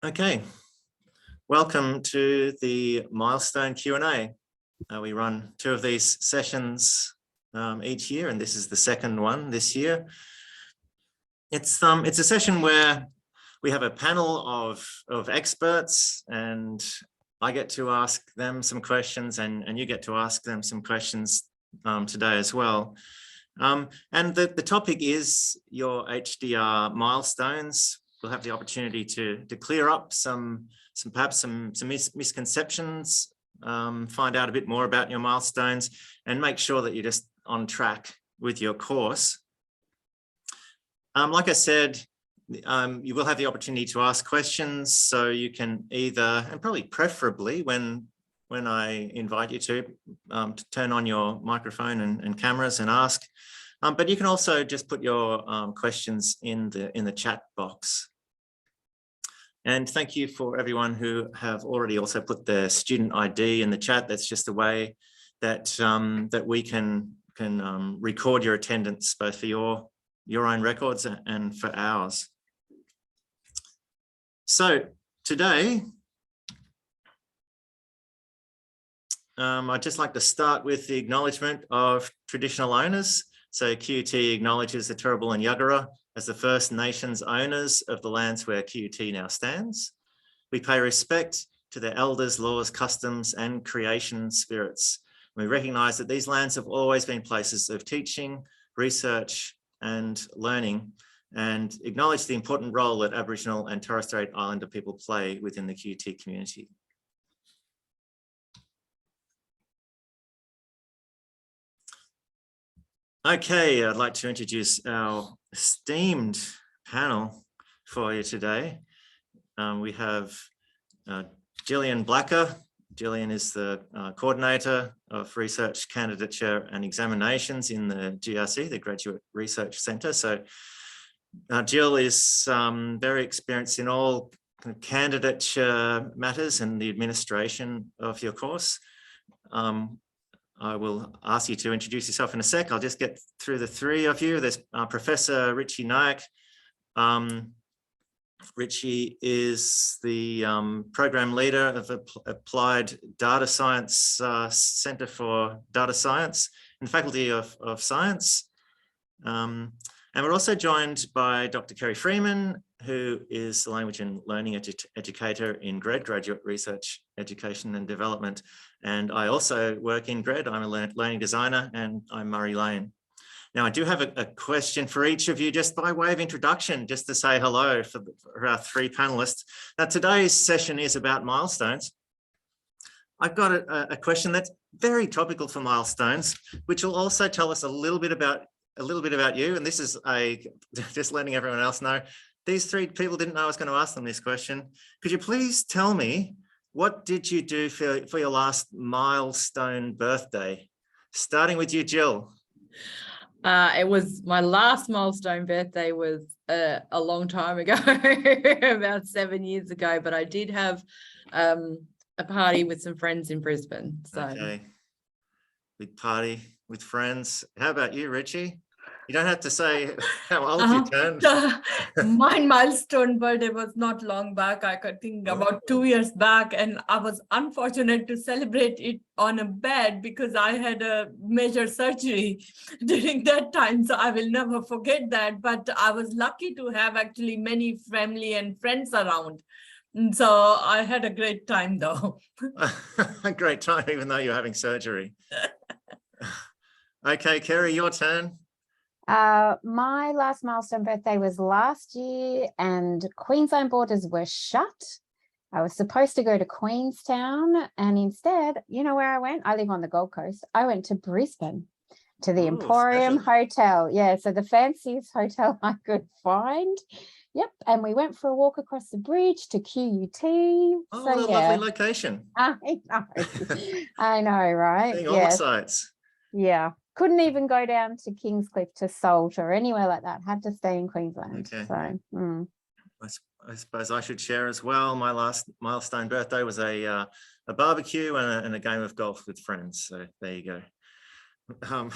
Okay, welcome to the Milestone Q&A. We run 2 of these sessions each year, and this is the second one this year. It's a session where we have a panel of experts, and I get to ask them some questions, and you get to ask them some questions today as well. And the topic is your HDR milestones. We'll have the opportunity to clear up perhaps some misconceptions, find out a bit more about your milestones, and make sure that you're just on track with your course. Like I said, you will have the opportunity to ask questions, so you can either, and probably preferably when I invite you to turn on your microphone and cameras and ask, but you can also just put your questions in the chat box. And thank you for everyone who have already also put their student ID in the chat. That's just a way that that we can record your attendance, both for your own records and for ours. So today, I'd just like to start with the acknowledgement of traditional owners. So QUT acknowledges the Turrbal and Yagara as the First Nations owners of the lands where QUT now stands. We pay respect to their elders, laws, customs, and creation spirits. We recognise that these lands have always been places of teaching, research, and learning, and acknowledge the important role that Aboriginal and Torres Strait Islander people play within the QUT community. Okay, I'd like to introduce our esteemed panel for you today. We have Gillian Blacker. Gillian is the coordinator of research, candidature and examinations in the GRC, the Graduate Research Centre. So Jill is very experienced in all kind of candidature matters and the administration of your course. I will ask you to introduce yourself in a sec. I'll just get through the 3 of you. There's Professor Richie Nayak. Richie is the program leader of Applied Data Science Centre for Data Science in the Faculty of Science. And we're also joined by Dr. Kerry Freeman, who is the Language and Learning Educator in GRED, Graduate Research, Education and Development. And I also work in GRED. I'm a learning designer, and I'm Murray Lane. Now, I do have a question for each of you, just by way of introduction, just to say hello for our 3 panelists. Now, today's session is about milestones. I've got a question that's very topical for milestones, which will also tell us a little bit about you. And this is just letting everyone else know. These 3 people didn't know I was going to ask them this question. Could you please tell me, what did you do for your last milestone birthday? Starting with you, Jill. It was my last milestone birthday was a long time ago, about 7 years ago, but I did have a party with some friends in Brisbane. So. Okay, big party with friends. How about you, Richie? You don't have to say how old you turned. My milestone birthday was not long back. I could think about 2 years back, and I was unfortunate to celebrate it on a bed because I had a major surgery during that time. So I will never forget that. But I was lucky to have actually many family and friends around. And so I had a great time though. A great time, even though you're having surgery. Okay, Kerry, your turn. My last milestone birthday was last year, and Queensland borders were shut. I was supposed to go to Queenstown, and instead, you know where I went? I live on the Gold Coast. I went to Brisbane, to the Emporium Hotel. Yeah, so the fanciest hotel I could find. Yep, and we went for a walk across the bridge to QUT. Oh, so, yeah. Lovely location. I know, I know, right? Seeing all the sites. Yeah. Couldn't even go down to Kingscliff to Salt or anywhere like that. Had to stay in Queensland. Okay. So, I suppose I should share as well. My last milestone birthday was a barbecue and a game of golf with friends. So there you go.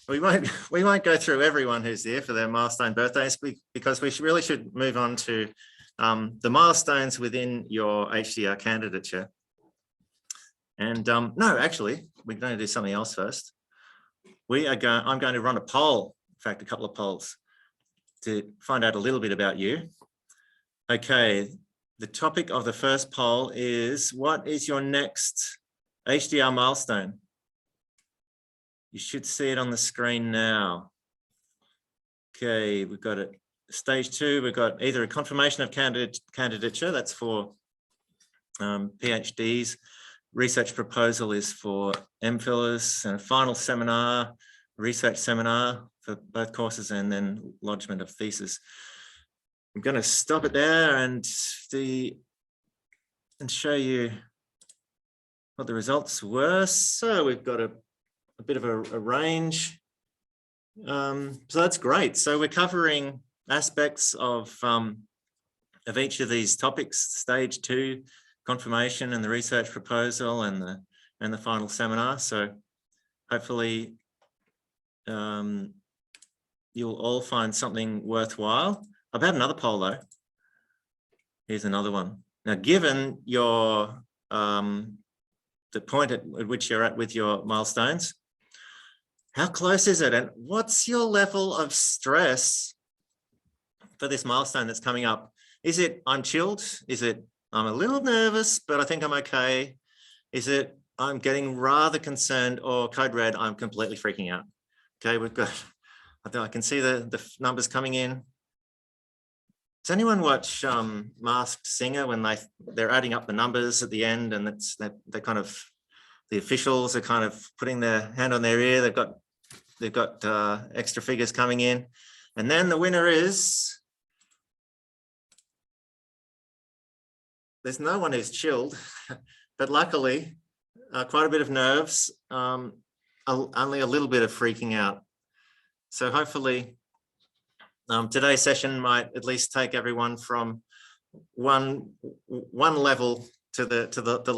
We won't go through everyone who's there for their milestone birthdays, because we really should move on to the milestones within your HDR candidature. And no, actually, we're going to do something else first. I'm going to run a poll, in fact, a couple of polls to find out a little bit about you. Okay, the topic of the first poll is, what is your next HDR milestone? You should see it on the screen now. Okay, we've got it. Stage 2, we've got either a confirmation of candidature, that's for PhDs. Research proposal is for MPhilers, and a final seminar, research seminar for both courses, and then lodgement of thesis. I'm going to stop it there and show you what the results were. So we've got a bit of a range. So that's great. So we're covering aspects of each of these topics: stage 2, confirmation, and the research proposal, and the final seminar. So hopefully you'll all find something worthwhile. I've had another poll though. Here's another one. Now, given your the point at which you're at with your milestones, how close is it, and what's your level of stress for this milestone that's coming up? Is it I'm chilled? Is it I'm a little nervous, but I think I'm okay? Is it I'm getting rather concerned, or code red, I'm completely freaking out? Okay, we've got, I can see the numbers coming in. Does anyone watch Masked Singer when they're adding up the numbers at the end, and they're kind of, the officials are kind of putting their hand on their ear. They've got extra figures coming in, and then the winner is, there's no one who's chilled, but luckily quite a bit of nerves, only a little bit of freaking out. So hopefully today's session might at least take everyone from one level to the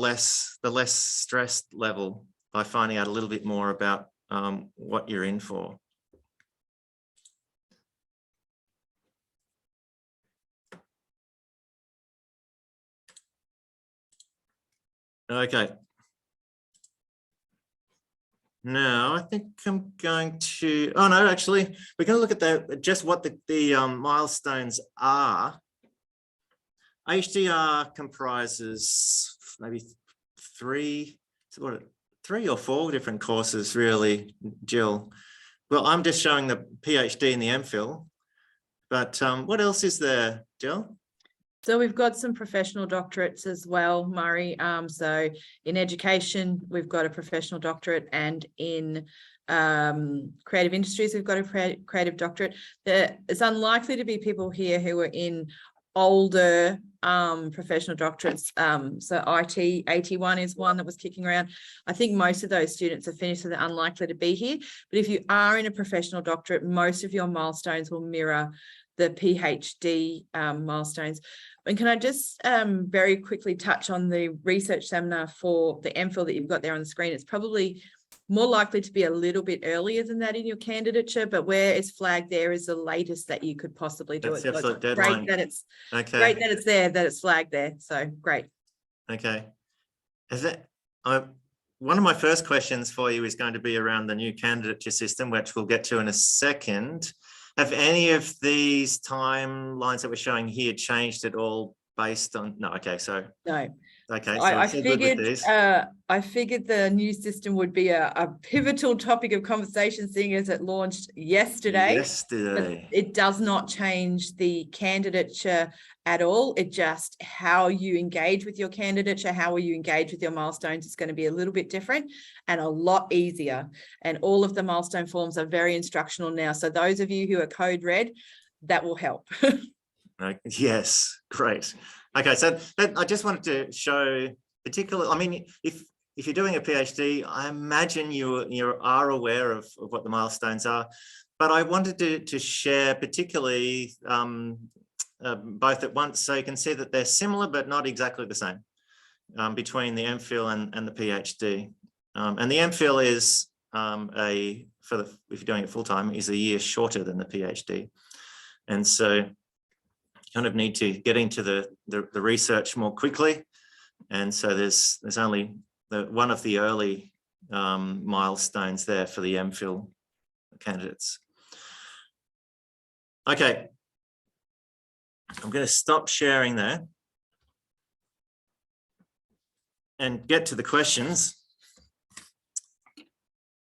less stressed level by finding out a little bit more about what you're in for. Okay. Now, I think I'm going to, oh no, actually, we're going to look at just what the milestones are. HDR comprises maybe three or four different courses, really, Jill. Well, I'm just showing the PhD and the MPhil, but what else is there, Jill? So we've got some professional doctorates as well, Murray. So in education, we've got a professional doctorate, and in creative industries, we've got a creative doctorate. It's unlikely to be people here who are in older professional doctorates. So IT 81 is one that was kicking around. I think most of those students are finished, so they're unlikely to be here. But if you are in a professional doctorate, most of your milestones will mirror the PhD milestones. And can I just very quickly touch on the research seminar for the MPhil that you've got there on the screen? It's probably more likely to be a little bit earlier than that in your candidature, but where it's flagged there is the latest that you could possibly do it. That's the absolute Great deadline. that it's okay. Great that it's there, that it's flagged there. So great. Okay. Is it? One of my first questions for you is going to be around the new candidature system, which we'll get to in a second. Have any of these timelines that we're showing here changed at all based on? No. Okay. So No. Okay. So I figured the new system would be a pivotal topic of conversation, seeing as it launched yesterday. Yesterday. It does not change the candidature at all. It just how you engage with your candidature, how will you engage with your milestones is going to be a little bit different and a lot easier. And all of the milestone forms are very instructional now. So those of you who are code red, that will help. Yes, great. Okay, so I just wanted to show particular, I mean, if you're doing a PhD, I imagine you are aware of what the milestones are, but I wanted to share particularly both at once, so you can see that they're similar but not exactly the same between the MPhil and the PhD. And the MPhil is if you're doing it full time, is a year shorter than the PhD. And so kind of need to get into the research more quickly. And so there's only one of the early milestones there for the MPhil candidates. Okay, I'm going to stop sharing there and get to the questions.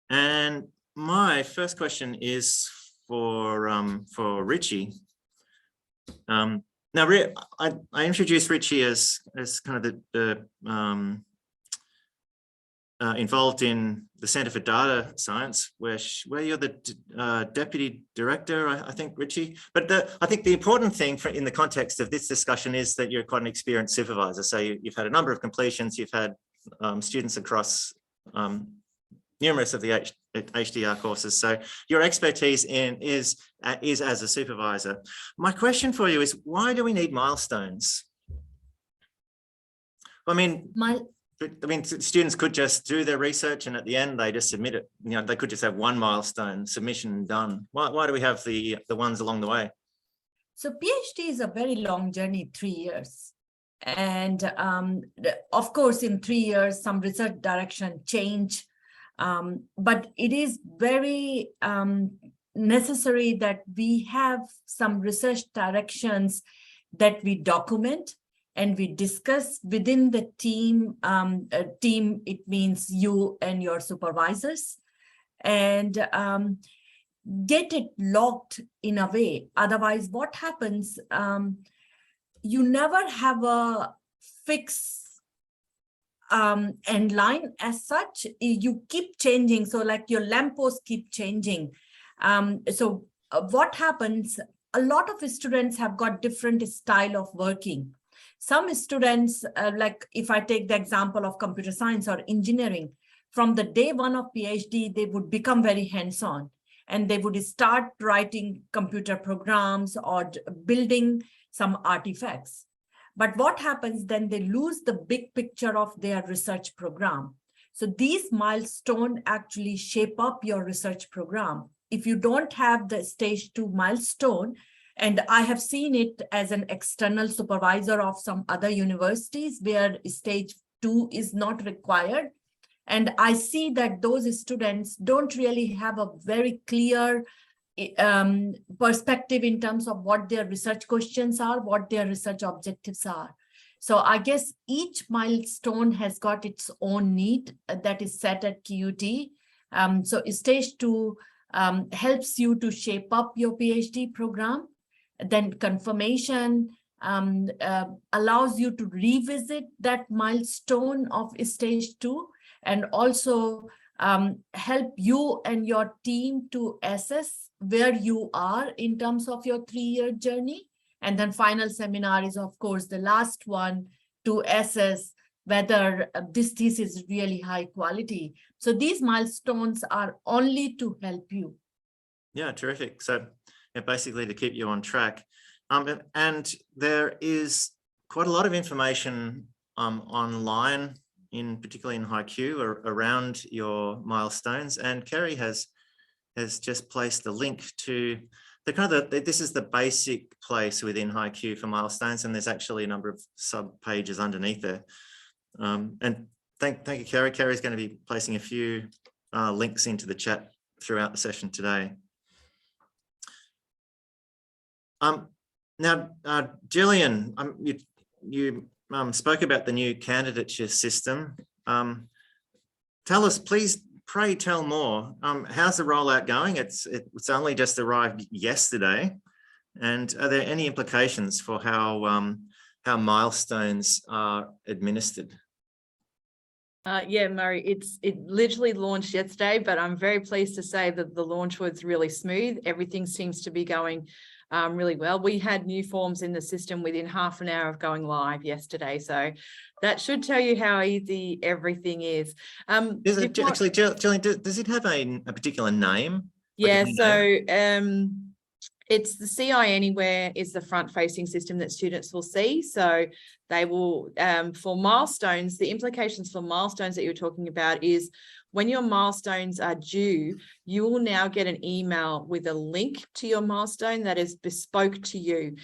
And my first question is for Richie. Now, I introduced Richie as kind of the involved in the Centre for Data Science, where you're the deputy director, I think, Richie. But I think the important thing in the context of this discussion is that you're quite an experienced supervisor. So you've had a number of completions, you've had students across numerous of the HDR courses. So your expertise is as a supervisor. My question for you is, why do we need milestones? I mean, students could just do their research and at the end they just submit it. You know, they could just have one milestone, submission done. Why do we have the ones along the way? So PhD is a very long journey, 3 years. And of course, in 3 years, some research direction change. But it is very necessary that we have some research directions that we document and we discuss within the team. Team, it means you and your supervisors, and get it locked in a way. Otherwise, what happens? You never have a fix end line as such. You keep changing. So like your lampposts keep changing. So what happens? A lot of students have got different style of working. Some students, like if I take the example of computer science or engineering, from the day one of PhD, they would become very hands-on and they would start writing computer programs or building some artifacts. But what happens then? They lose the big picture of their research program. So these milestones actually shape up your research program. If you don't have the stage 2 milestone, and I have seen it as an external supervisor of some other universities where stage 2 is not required. And I see that those students don't really have a very clear perspective in terms of what their research questions are, what their research objectives are. So I guess each milestone has got its own need that is set at QUT. So stage 2 helps you to shape up your PhD program. Then confirmation allows you to revisit that milestone of stage 2 and also help you and your team to assess where you are in terms of your 3-year journey. And then final seminar is, of course, the last one to assess whether this thesis is really high quality. So these milestones are only to help you. Yeah, terrific. So yeah, basically to keep you on track. And there is quite a lot of information online, particularly in HiQ, around your milestones. And Kerry has just placed a link to the kind of this is the basic place within HiQ for milestones, and there's actually a number of sub pages underneath there. And thank you, Kerry. Kerry's going to be placing a few links into the chat throughout the session today. Now, Gillian, you spoke about the new candidature system. Tell us, please, pray tell more. How's the rollout going? It's only just arrived yesterday. And are there any implications for how milestones are administered? Yeah, Murray, it literally launched yesterday, but I'm very pleased to say that the launch was really smooth. Everything seems to be going really well. We had new forms in the system within half an hour of going live yesterday. So that should tell you how easy everything is. Is it actually, Gillian, does it have a particular name? Yeah, so it's the CI Anywhere is the front-facing system that students will see. So they will, for milestones, the implications for milestones that you're talking about is when your milestones are due, you will now get an email with a link to your milestone that is bespoke to you.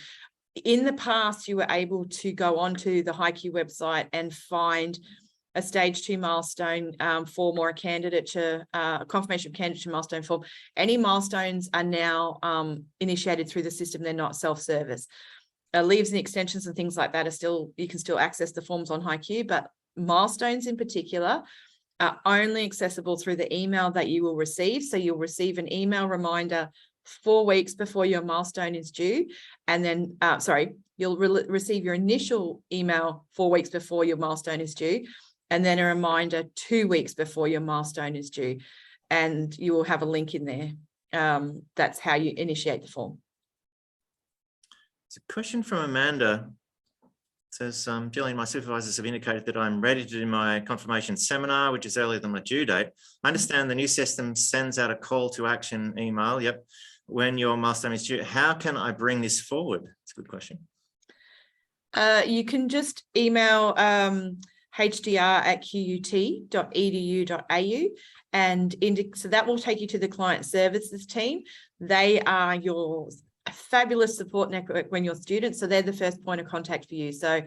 in the past, you were able to go onto the HiQ website and find a stage 2 milestone form or a candidature, confirmation of candidature milestone form. Any milestones are now initiated through the system. They're not self-service. Leaves and extensions and things like that are still, you can still access the forms on HiQ, but milestones in particular are only accessible through the email that you will receive. So you'll receive an email reminder 4 weeks before your milestone is due. And then, you'll receive your initial email 4 weeks before your milestone is due. And then a reminder 2 weeks before your milestone is due. And you will have a link in there. That's how you initiate the form. It's a question from Amanda. It says, Gillian, my supervisors have indicated that I'm ready to do my confirmation seminar, which is earlier than my due date. I understand the new system sends out a call to action email. Yep. When your milestone is due, how can I bring this forward? It's a good question. You can just email hdr@qut.edu.au and so that will take you to the client services team. They are your fabulous support network when you're students, so they're the first point of contact for you. So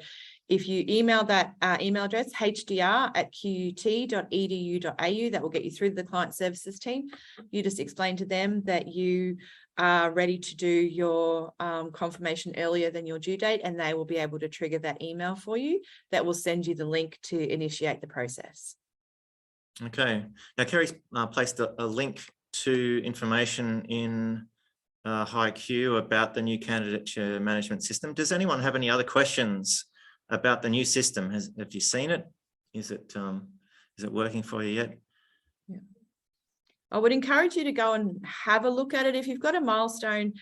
if you email that email address, hdr@qut.edu.au, that will get you through to the client services team. You just explain to them that you are ready to do your confirmation earlier than your due date, and they will be able to trigger that email for you. That will send you the link to initiate the process. Okay. Now, Kerry's placed a link to information in HiQ about the new candidature management system. Does anyone have any other questions about the new system? Have you seen it? Is it working for you yet? Yeah. I would encourage you to go and have a look at it if you've got a milestone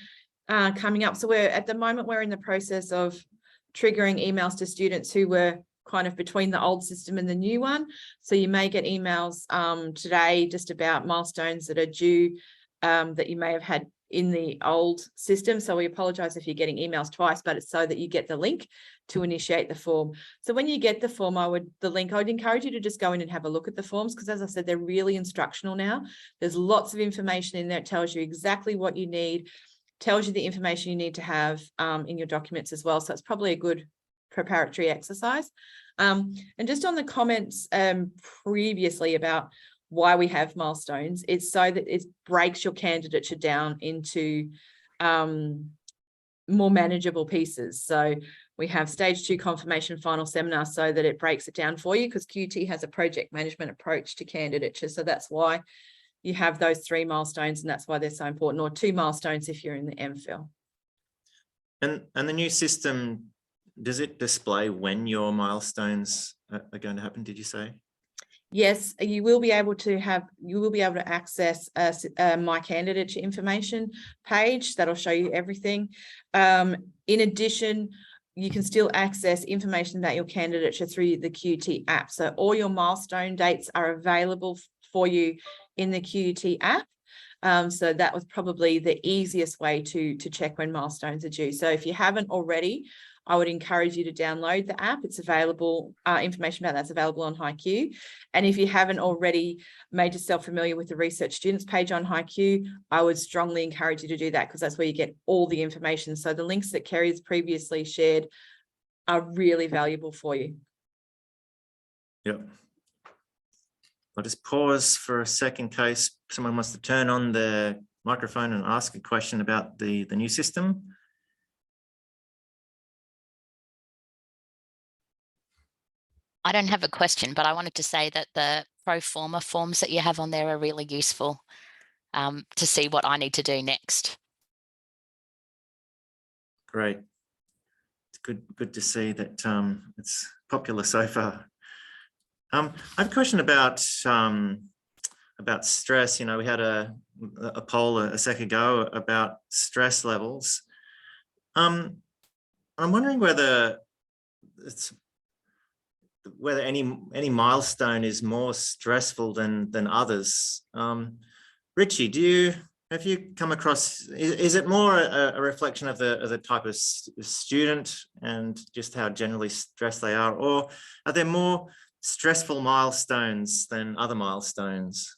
coming up. So at the moment we're in the process of triggering emails to students who were kind of between the old system and the new one. So you may get emails today just about milestones that are due that you may have had in the old system. So we apologize if you're getting emails twice, but it's so that you get the link to initiate the form. So when you get the form, I would encourage you to just go in and have a look at the forms, because as I said, they're really instructional now. There's lots of information in there. It tells you exactly what you need, tells you the information you need to have in your documents as well. So it's probably a good preparatory exercise. And just on the comments previously about why we have milestones, it's so that it breaks your candidature down into more manageable pieces. So we have stage 2 confirmation final seminar so that it breaks it down for you, because QT has a project management approach to candidature. So that's why you have those 3 milestones, and that's why they're so important, or 2 milestones if you're in the MPhil. And the new system, does it display when your milestones are going to happen, did you say? Yes, you will be able to access my candidature information page that'll show you everything. In addition, you can still access information about your candidature through the QT app. So all your milestone dates are available for you in the QT app. So that was probably the easiest way to check when milestones are due. So if you haven't already, I would encourage you to download the app. It's available, information about that's available on HiQ. And if you haven't already made yourself familiar with the Research Students page on HiQ, I would strongly encourage you to do that, because that's where you get all the information. So the links that Kerry's previously shared are really valuable for you. Yep. I'll just pause for a second in case someone wants to turn on their microphone and ask a question about the new system. I don't have a question, but I wanted to say that the pro forma forms that you have on there are really useful to see what I need to do next. Great. It's good to see that it's popular so far. I have a question about stress. You know, we had a poll a sec ago about stress levels. I'm wondering whether any milestone is more stressful than others. Richie, have you come across, is it more a reflection of the type of student and just how generally stressed they are, or are there more stressful milestones than other milestones?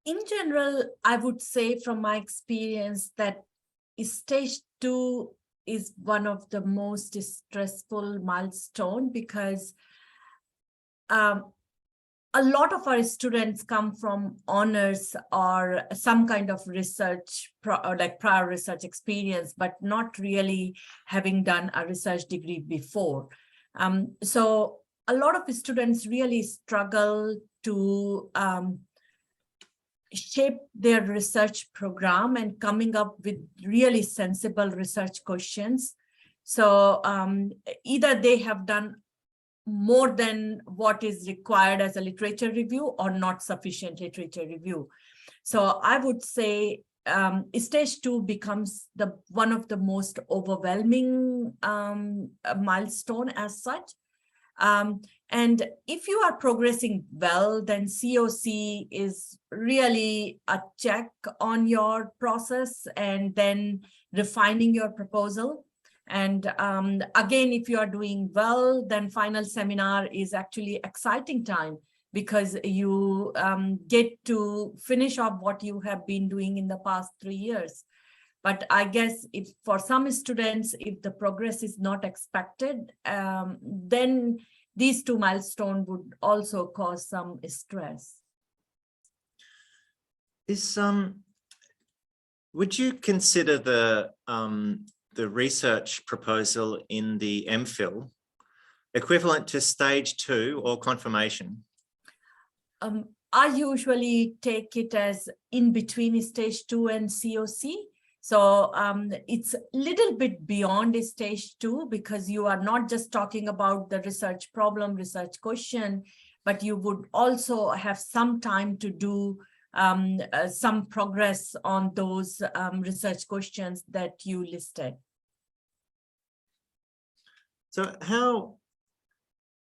In general, I would say from my experience that stage 2 is one of the most stressful milestone because a lot of our students come from honors or some kind of research, like prior research experience, but not really having done a research degree before. So a lot of students really struggle to shape their research program and coming up with really sensible research questions. So either they have done more than what is required as a literature review or not sufficient literature review. So I would say stage 2 becomes one of the most overwhelming milestone as such. And if you are progressing well, then COC is really a check on your process and then refining your proposal. And again, if you are doing well, then final seminar is actually exciting time because you get to finish off what you have been doing in the past 3 years. But I guess if for some students, if the progress is not expected, then these 2 milestones would also cause some stress. Would you consider the research proposal in the MPhil equivalent to stage 2 or confirmation? I usually take it as in between stage 2 and COC. So it's a little bit beyond stage 2 because you are not just talking about the research problem, research question, but you would also have some time to do some progress on those research questions that you listed. So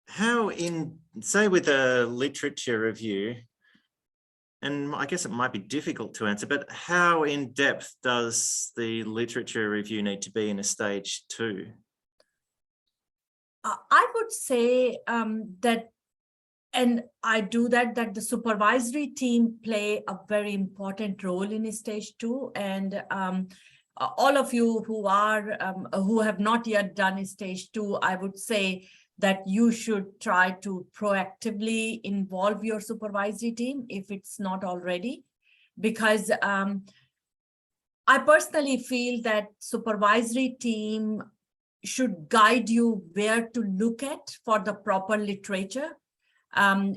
how in, say with a literature review, and I guess it might be difficult to answer, but how in depth does the literature review need to be in a stage 2? I would say that, and I do that the supervisory team play a very important role in stage 2. And all of you who have not yet done stage 2, I would say that you should try to proactively involve your supervisory team if it's not already, because I personally feel that supervisory team should guide you where to look at for the proper literature.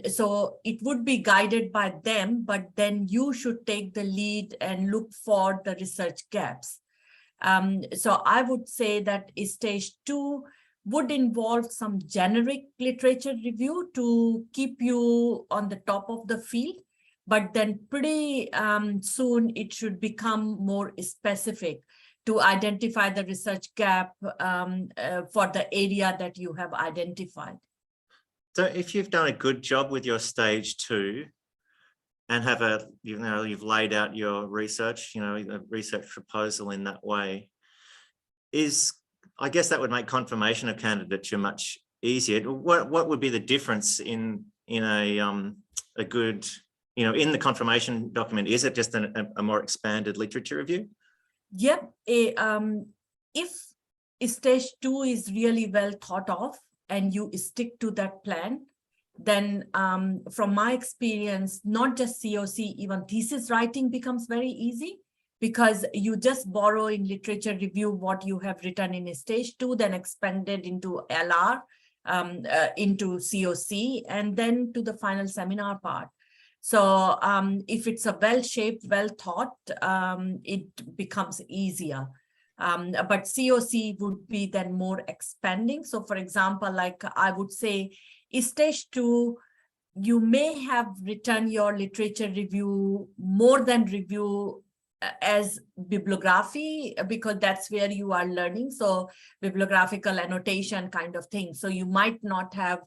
So it would be guided by them, but then you should take the lead and look for the research gaps. So I would say that stage 2 would involve some generic literature review to keep you on the top of the field, but then pretty soon it should become more specific to identify the research gap for the area that you have identified. So if you've done a good job with your stage 2 and have you've laid out your research, a research proposal in that way, I guess that would make confirmation of candidature much easier. What would be the difference in a good, in the confirmation document? Is it just a more expanded literature review? Yep. If stage 2 is really well thought of and you stick to that plan, then from my experience, not just COC, even thesis writing becomes very easy, because you just borrow in literature review what you have written in stage 2, then expanded into LR, into COC, and then to the final seminar part. So if it's a well-shaped, well-thought, it becomes easier. But COC would be then more expanding. So for example, like I would say, stage 2, you may have written your literature review more than review as bibliography, because that's where you are learning. So bibliographical annotation kind of thing. So you might not have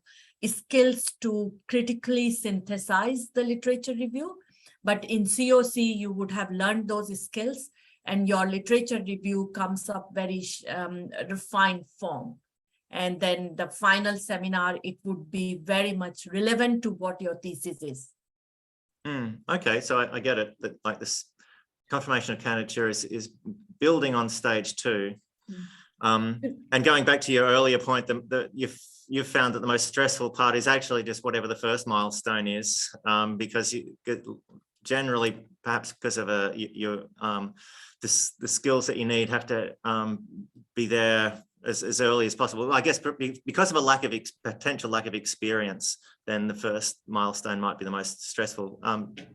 skills to critically synthesize the literature review, but in COC, you would have learned those skills and your literature review comes up very refined form. And then the final seminar, it would be very much relevant to what your thesis is. Okay, so I get it, that like this confirmation of candidature is building on stage 2. And going back to your earlier point, you've found that the most stressful part is actually just whatever the first milestone is, because you generally, perhaps because of the skills that you need have to be there as early as possible. I guess because of a potential lack of experience, then the first milestone might be the most stressful.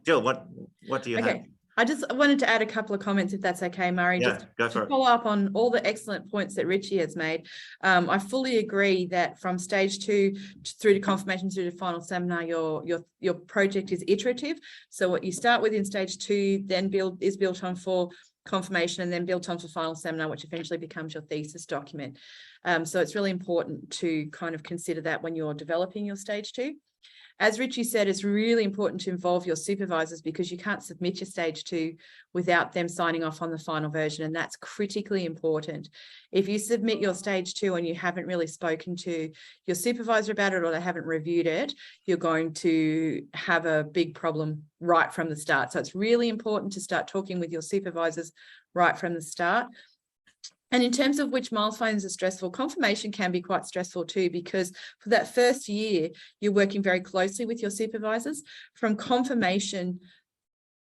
Jill, what do you have? I just wanted to add a couple of comments, if that's okay, Murray. Yeah, just go for it. Follow up on all the excellent points that Richie has made. I fully agree that from stage 2 through to confirmation through to final seminar, your project is iterative. So what you start with in stage 2 then is built on for confirmation and then built on for final seminar, which eventually becomes your thesis document. So it's really important to kind of consider that when you're developing your stage 2. As Richie said, it's really important to involve your supervisors, because you can't submit your stage 2 without them signing off on the final version, and that's critically important. If you submit your stage 2 and you haven't really spoken to your supervisor about it, or they haven't reviewed it, you're going to have a big problem right from the start. So it's really important to start talking with your supervisors right from the start. And in terms of which milestones are stressful, confirmation can be quite stressful too, because for that first year, you're working very closely with your supervisors. From confirmation,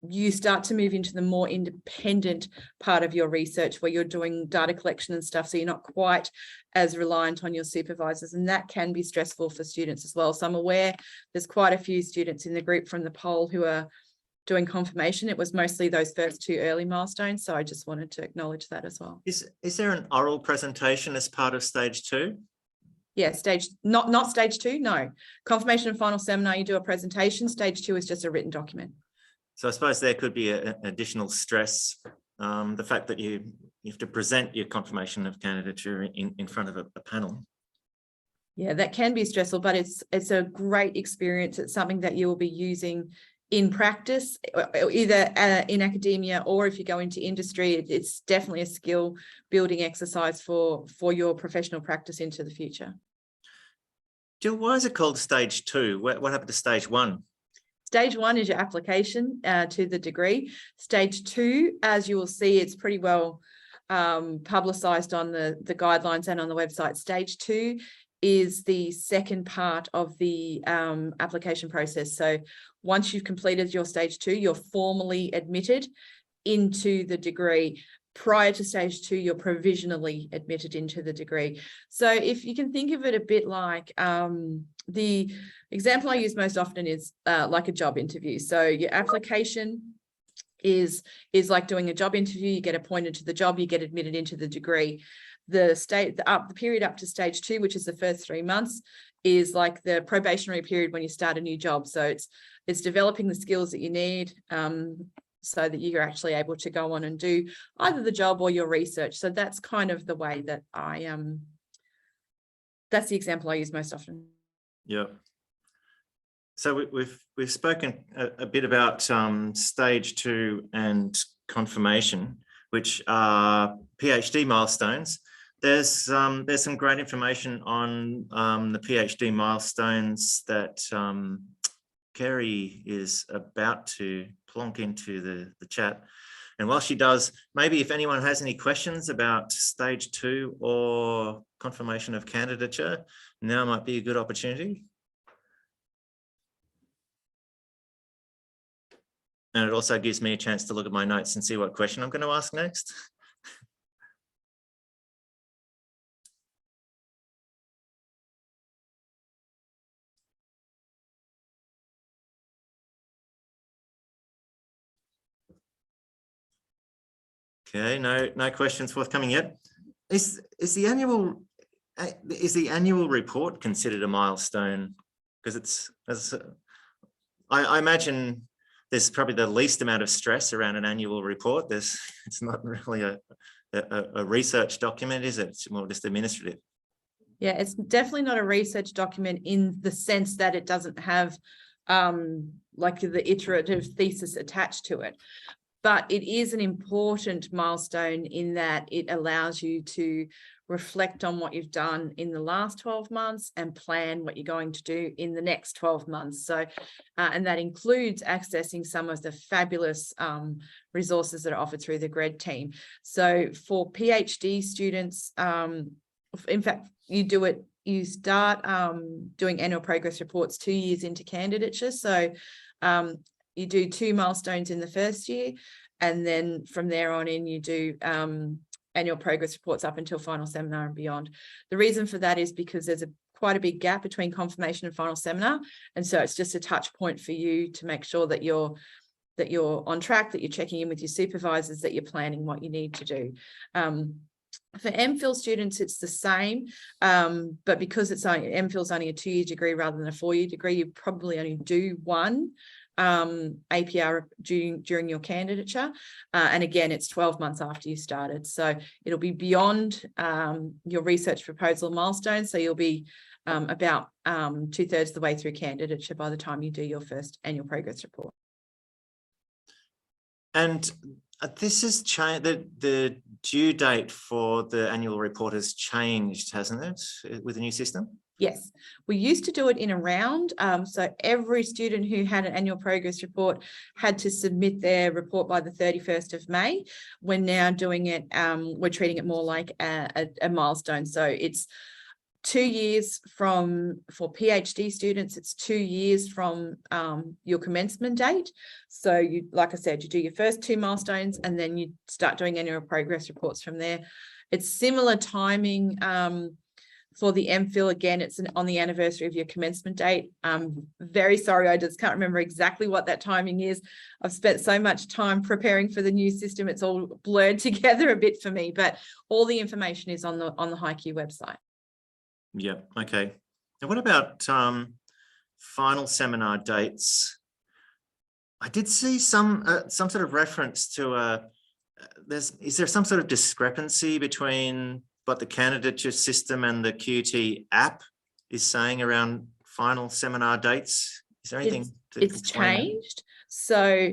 you start to move into the more independent part of your research, where you're doing data collection and stuff, so you're not quite as reliant on your supervisors, and that can be stressful for students as well. So I'm aware there's quite a few students in the group from the poll who are doing confirmation. It was mostly those first 2 early milestones, so I just wanted to acknowledge that as well. Is there an oral presentation as part of stage 2? Yeah, not stage 2, no. Confirmation and final seminar, you do a presentation. Stage 2 is just a written document. So I suppose there could be an additional stress, the fact that you have to present your confirmation of candidature in front of a panel. Yeah, that can be stressful, but it's a great experience. It's something that you will be using in practice, either in academia or if you go into industry. It's definitely a skill building exercise for your professional practice into the future. Jill, why is it called stage 2? What happened to stage 1? Stage 1 is your application to the degree. Stage 2, as you will see, it's pretty well publicised on the guidelines and on the website. Stage 2 is the second part of the application process. So once you've completed your stage 2, you're formally admitted into the degree. Prior to stage 2, you're provisionally admitted into the degree. So if you can think of it a bit like the example I use most often is like a job interview. So your application is like doing a job interview. You get appointed to the job, you get admitted into the degree. The period up to stage 2, which is the first 3 months, is like the probationary period when you start a new job. So it's developing the skills that you need so that you're actually able to go on and do either the job or your research. So that's kind of the way that that's the example I use most often. Yeah. So we've spoken a bit about stage 2 and confirmation, which are PhD milestones. There's some great information on the PhD milestones that Kerry is about to plonk into the chat. And while she does, maybe if anyone has any questions about stage 2 or confirmation of candidature, now might be a good opportunity. And it also gives me a chance to look at my notes and see what question I'm going to ask next. Okay, no questions forthcoming yet. Is the annual report considered a milestone? Because I imagine there's probably the least amount of stress around an annual report. It's not really a research document, is it? It's more just administrative. Yeah, it's definitely not a research document in the sense that it doesn't have like the iterative thesis attached to it. but it is an important milestone in that it allows you to reflect on what you've done in the last 12 months and plan what you're going to do in the next 12 months. So, and that includes accessing some of the fabulous resources that are offered through the GRED team. So for PhD students, in fact, you start doing annual progress reports 2 years into candidature. So you do 2 milestones in the first year, and then from there on in you do annual progress reports up until final seminar and beyond. The reason for that is because there's quite a big gap between confirmation and final seminar, and so it's just a touch point for you to make sure that you're on track, that you're checking in with your supervisors, that you're planning what you need to do. For MPhil students, it's the same, but because MPhil's only a 2-year degree rather than a 4-year degree, you probably only do 1 APR during your candidature, and again it's 12 months after you started, so it'll be beyond your research proposal milestone, so you'll be about 2/3 of the way through candidature by the time you do your first annual progress report. And this has changed, the due date for the annual report has changed, hasn't it, with the new system? Yes, we used to do it in a round. So every student who had an annual progress report had to submit their report by the 31st of May. We're now doing it, we're treating it more like a milestone. So it's 2 years for PhD students, it's 2 years from your commencement date. So you, like I said, you do your first 2 milestones and then you start doing annual progress reports from there. It's similar timing for the MPhil. Again, it's on the anniversary of your commencement date. I'm very sorry, I just can't remember exactly what that timing is. I've spent so much time preparing for the new system, it's all blurred together a bit for me, but all the information is on the HiQ website. Yeah, okay. And what about final seminar dates? I did see some sort of reference to is there some sort of discrepancy between what the candidature system and the QT app is saying around final seminar dates? Is there anything? It's changed. So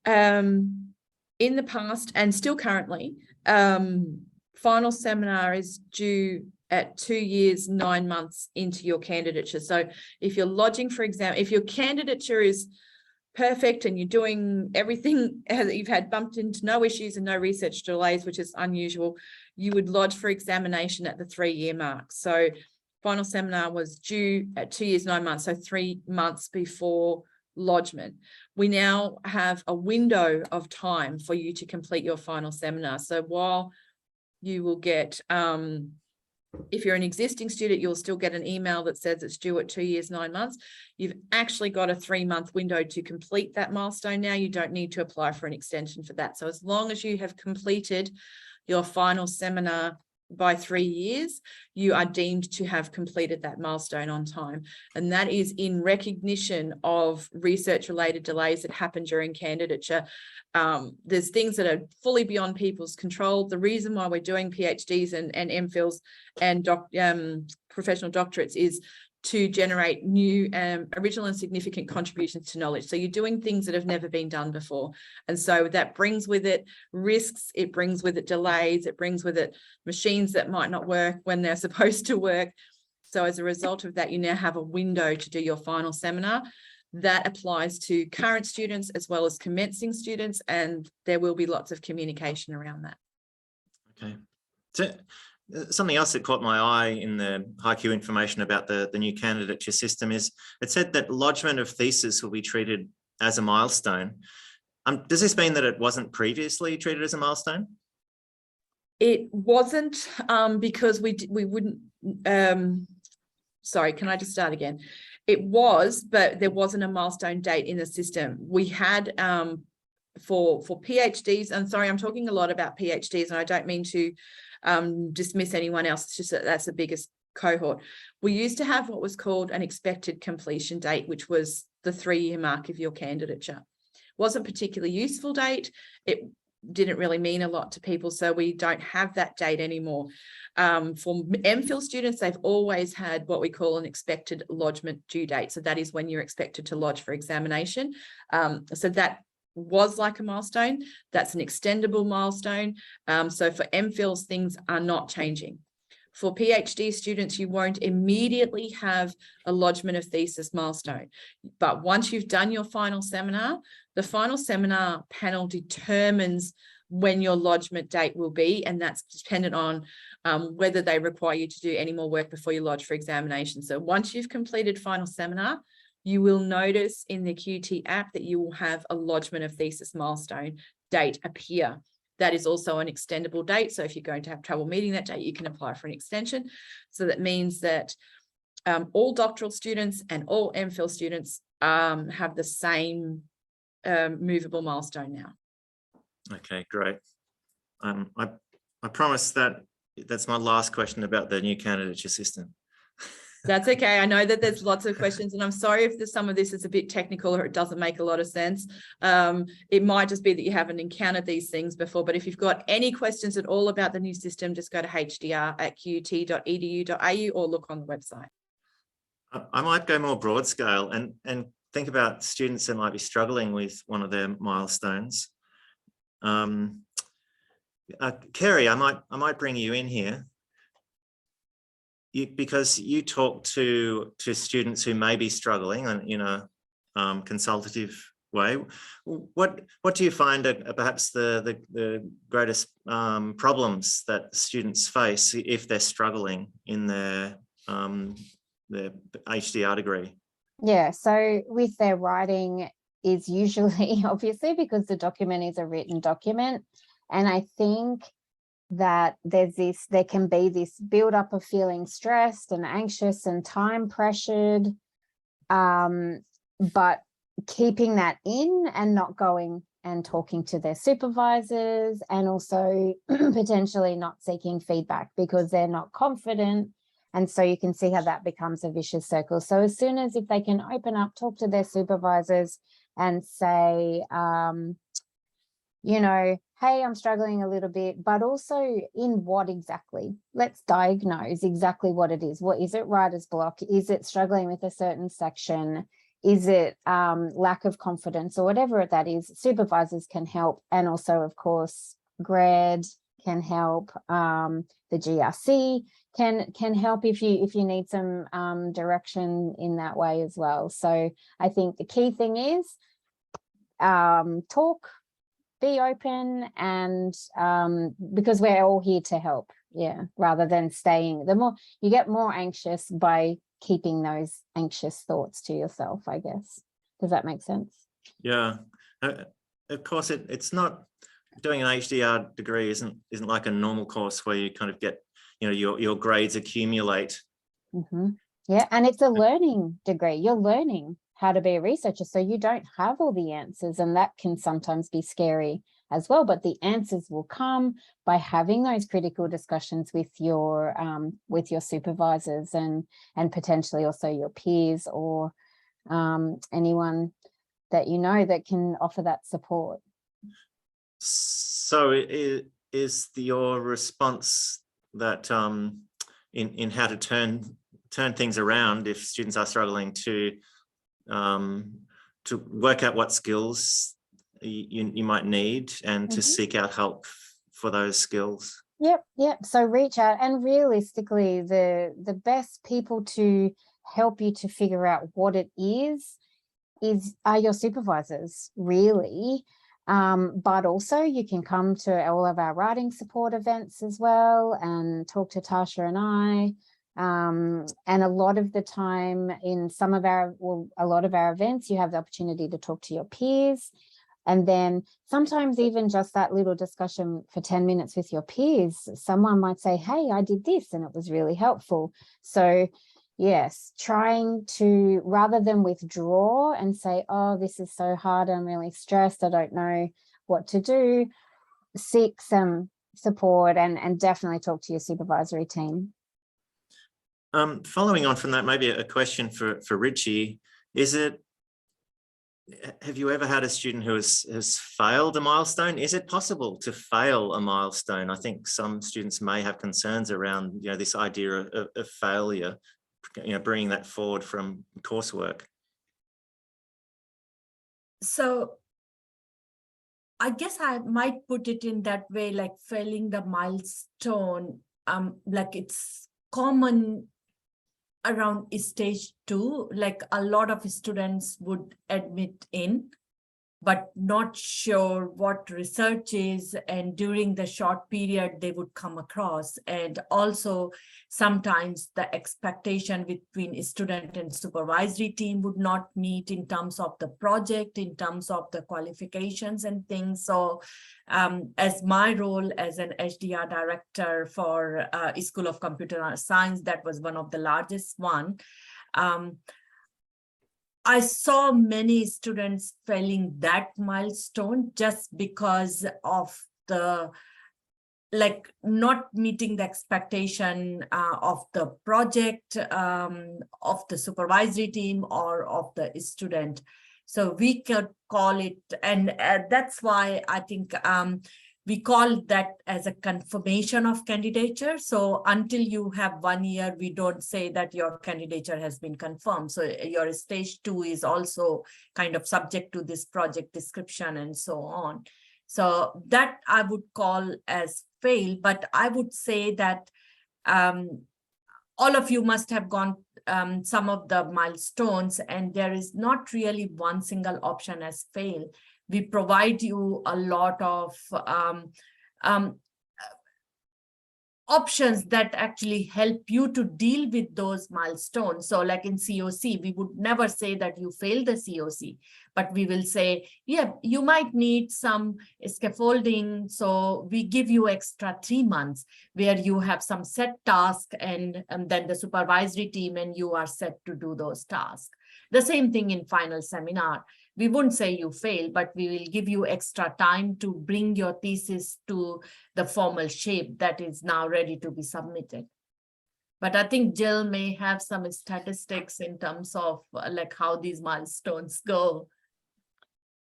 in the past and still currently, final seminar is due at 2 years, 9 months into your candidature. So if you're lodging, for example, if your candidature is perfect and you're doing everything, you've had bumped into no issues and no research delays, which is unusual, you would lodge for examination at the 3-year mark. So final seminar was due at 2 years, 9 months, so 3 months before lodgement. We now have a window of time for you to complete your final seminar. So while you will get, if you're an existing student, you'll still get an email that says it's due at 2 years, 9 months. You've actually got a 3-month window to complete that milestone now. You don't need to apply for an extension for that. So as long as you have completed your final seminar by 3 years, you are deemed to have completed that milestone on time. And that is in recognition of research-related delays that happen during candidature. There's things that are fully beyond people's control. The reason why we're doing PhDs and MPhils and professional doctorates is to generate new original and significant contributions to knowledge. So you're doing things that have never been done before. And so that brings with it risks, it brings with it delays, it brings with it machines that might not work when they're supposed to work. So as a result of that, you now have a window to do your final seminar. That applies to current students as well as commencing students, and there will be lots of communication around that. Okay. So something else that caught my eye in the HiQ information about the new candidature system is it said that lodgement of thesis will be treated as a milestone. Does this mean that it wasn't previously treated as a milestone? It wasn't because we wouldn't, sorry, can I just start again? It was, but there wasn't a milestone date in the system. We had for PhDs, and sorry, I'm talking a lot about PhDs and I don't mean to dismiss anyone else, it's just that that's the biggest cohort. We used to have what was called an expected completion date, which was the 3-year mark of your candidature. Wasn't a particularly useful date. It didn't really mean a lot to people, so we don't have that date anymore. For MPhil students, they've always had what we call an expected lodgement due date. So that is when you're expected to lodge for examination. So that was like a milestone, that's an extendable milestone. So for MPhils, things are not changing. For PhD students, you won't immediately have a lodgement of thesis milestone. But once you've done your final seminar, the final seminar panel determines when your lodgement date will be, and that's dependent on whether they require you to do any more work before you lodge for examination. So once you've completed final seminar, you will notice in the QT app that you will have a lodgement of thesis milestone date appear. That is also an extendable date. So if you're going to have trouble meeting that date, you can apply for an extension. So that means that all doctoral students and all MPhil students have the same movable milestone now. Okay, great. I promise that that's my last question about the new candidature system. That's okay. I know that there's lots of questions, and I'm sorry if some of this is a bit technical or it doesn't make a lot of sense. It might just be that you haven't encountered these things before, but if you've got any questions at all about the new system, just go to hdr@qut.edu.au or look on the website. I might go more broad scale and think about students that might be struggling with one of their milestones. Kerry, I might bring you in here. Because you talk to students who may be struggling in a consultative way. What do you find are perhaps the greatest problems that students face if they're struggling in their HDR degree? Yeah, so with their writing is usually, obviously, because the document is a written document. And I think that there can be this build-up of feeling stressed and anxious and time pressured, but keeping that in and not going and talking to their supervisors, and also potentially not seeking feedback because they're not confident. And so you can see how that becomes a vicious circle. So as soon as if they can open up, talk to their supervisors and say, you know, hey, I'm struggling a little bit, but also in what exactly? Let's diagnose exactly what it is. What is it? Writer's block? Is it struggling with a certain section? Is it lack of confidence or whatever that is? Supervisors can help. And also, of course, GRAD can help. The GRC can help if you need some direction in that way as well. So I think the key thing is talk, be open, and because we're all here to help, rather than staying. The more you get more anxious by keeping those anxious thoughts to yourself, I guess. Does that make sense? Yeah, of course it's not, doing an HDR degree isn't like a normal course where you kind of get, you know, your grades accumulate. Yeah, and it's a learning degree. You're learning how to be a researcher, so you don't have all the answers, and that can sometimes be scary as well. But the answers will come by having those critical discussions with your supervisors and potentially also your peers or anyone that you know that can offer that support. So is your response that in how to turn things around if students are struggling to work out what skills you might need and to seek out help for those skills? Yep. So reach out, and realistically, the best people to help you to figure out what it are your supervisors, really. But also you can come to all of our writing support events as well and talk to Tasha and I. And a lot of the time in a lot of our events, you have the opportunity to talk to your peers. And then sometimes even just that little discussion for 10 minutes with your peers, someone might say, hey, I did this and it was really helpful. So yes, trying to, rather than withdraw and say, oh, this is so hard, I'm really stressed, I don't know what to do, seek some support and definitely talk to your supervisory team. Following on from that, maybe a question for Richie, have you ever had a student who has failed a milestone? Is it possible to fail a milestone? I think some students may have concerns around, you know, this idea of failure, you know, bringing that forward from coursework. So I guess I might put it in that way, like failing the milestone, like it's common around stage 2, like a lot of students would admit in, but not sure what research is, and during the short period they would come across. And also sometimes the expectation between student and supervisory team would not meet in terms of the project, in terms of the qualifications and things. So as my role as an HDR director for School of Computer Science, that was one of the largest one. I saw many students failing that milestone just because of the, like, not meeting the expectation of the project, of the supervisory team, or of the student. So we could call it, and that's why I think we call that as a confirmation of candidature. So until you have 1 year, we don't say that your candidature has been confirmed. So your stage 2 is also kind of subject to this project description and so on. So that I would call as fail, but I would say that all of you must have gone some of the milestones, and there is not really one single option as fail. We provide you a lot of options that actually help you to deal with those milestones. So like in COC, we would never say that you failed the COC, but we will say, yeah, you might need some scaffolding. So we give you extra 3 months where you have some set tasks, and then the supervisory team and you are set to do those tasks. The same thing in final seminar. We wouldn't say you fail, but we will give you extra time to bring your thesis to the formal shape that is now ready to be submitted. But I think Jill may have some statistics in terms of like how these milestones go.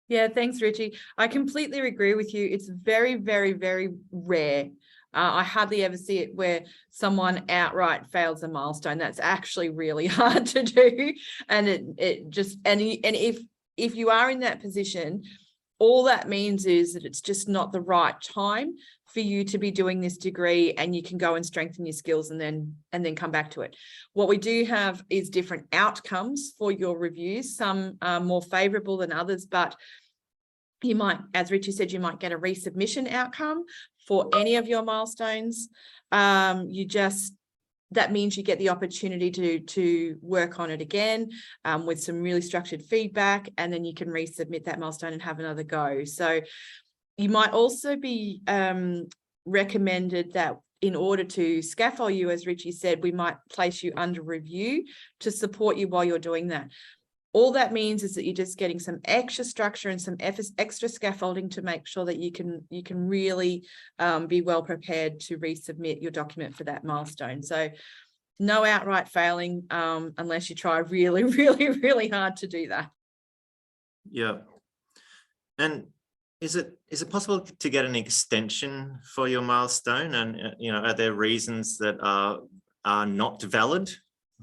Yeah, thanks, Richie. I completely agree with you. It's very, very, very rare. I hardly ever see it where someone outright fails a milestone. That's actually really hard to do. And if you are in that position, all that means is that it's just not the right time for you to be doing this degree, and you can go and strengthen your skills and then come back to it. What we do have is different outcomes for your reviews. Some are more favorable than others, but you might, as Richie said, you might get a resubmission outcome for any of your milestones. That means you get the opportunity to work on it again with some really structured feedback, and then you can resubmit that milestone and have another go. So you might also be recommended that in order to scaffold you, as Richie said, we might place you under review to support you while you're doing that. All that means is that you're just getting some extra structure and some extra scaffolding to make sure that you can really be well prepared to resubmit your document for that milestone. So no outright failing unless you try really, really, really hard to do that. Yeah. And is it possible to get an extension for your milestone? And are there reasons that are not valid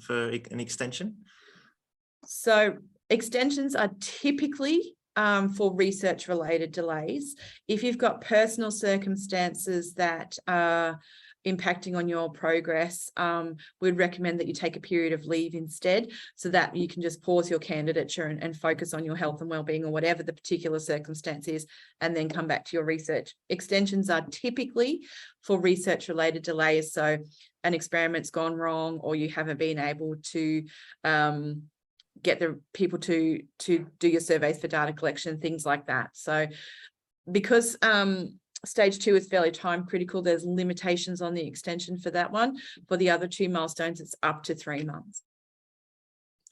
for an extension? So extensions are typically for research-related delays. If you've got personal circumstances that are impacting on your progress, we'd recommend that you take a period of leave instead, so that you can just pause your candidature and focus on your health and well-being, or whatever the particular circumstance is, and then come back to your research. Extensions are typically for research-related delays, so an experiment's gone wrong, or you haven't been able to get the people to do your surveys for data collection, things like that. So because stage 2 is fairly time critical, there's limitations on the extension for that one. For the other 2 milestones, it's up to 3 months.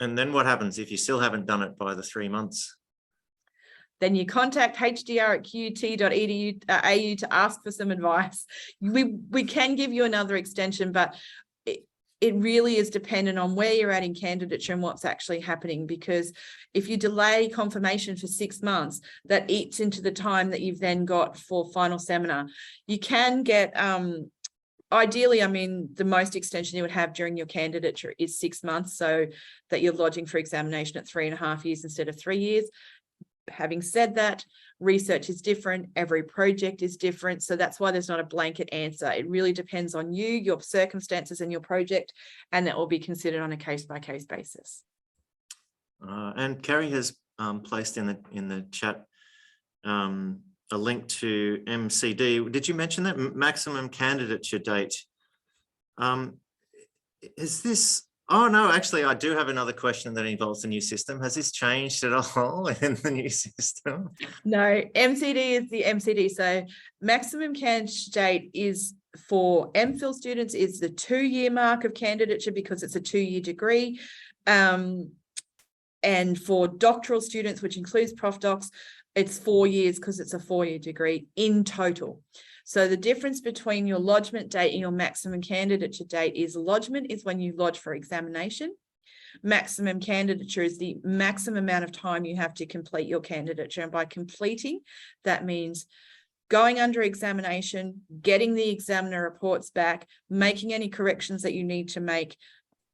And then what happens if you still haven't done it by the 3 months? Then you contact hdr@qut.edu.au to ask for some advice. We can give you another extension, but it really is dependent on where you're at in candidature and what's actually happening, because if you delay confirmation for 6 months, that eats into the time that you've then got for final seminar. You can get, ideally, I mean, the most extension you would have during your candidature is 6 months, so that you're lodging for examination at 3.5 years instead of 3 years. Having said that, research is different, every project is different. So that's why there's not a blanket answer. It really depends on you, your circumstances and your project, and that will be considered on a case-by-case basis. And Kerry has placed in the chat a link to MCD. Did you mention that maximum candidature date? Is this? Oh no, actually, I do have another question that involves the new system. Has this changed at all in the new system? No, MCD is the MCD. So maximum candidate date is for MPhil students is the 2-year mark of candidature because it's a 2-year degree. And for doctoral students, which includes postdocs, it's 4 years because it's a 4-year degree in total. So the difference between your lodgement date and your maximum candidature date is lodgement is when you lodge for examination. Maximum candidature is the maximum amount of time you have to complete your candidature. And by completing, that means going under examination, getting the examiner reports back, making any corrections that you need to make,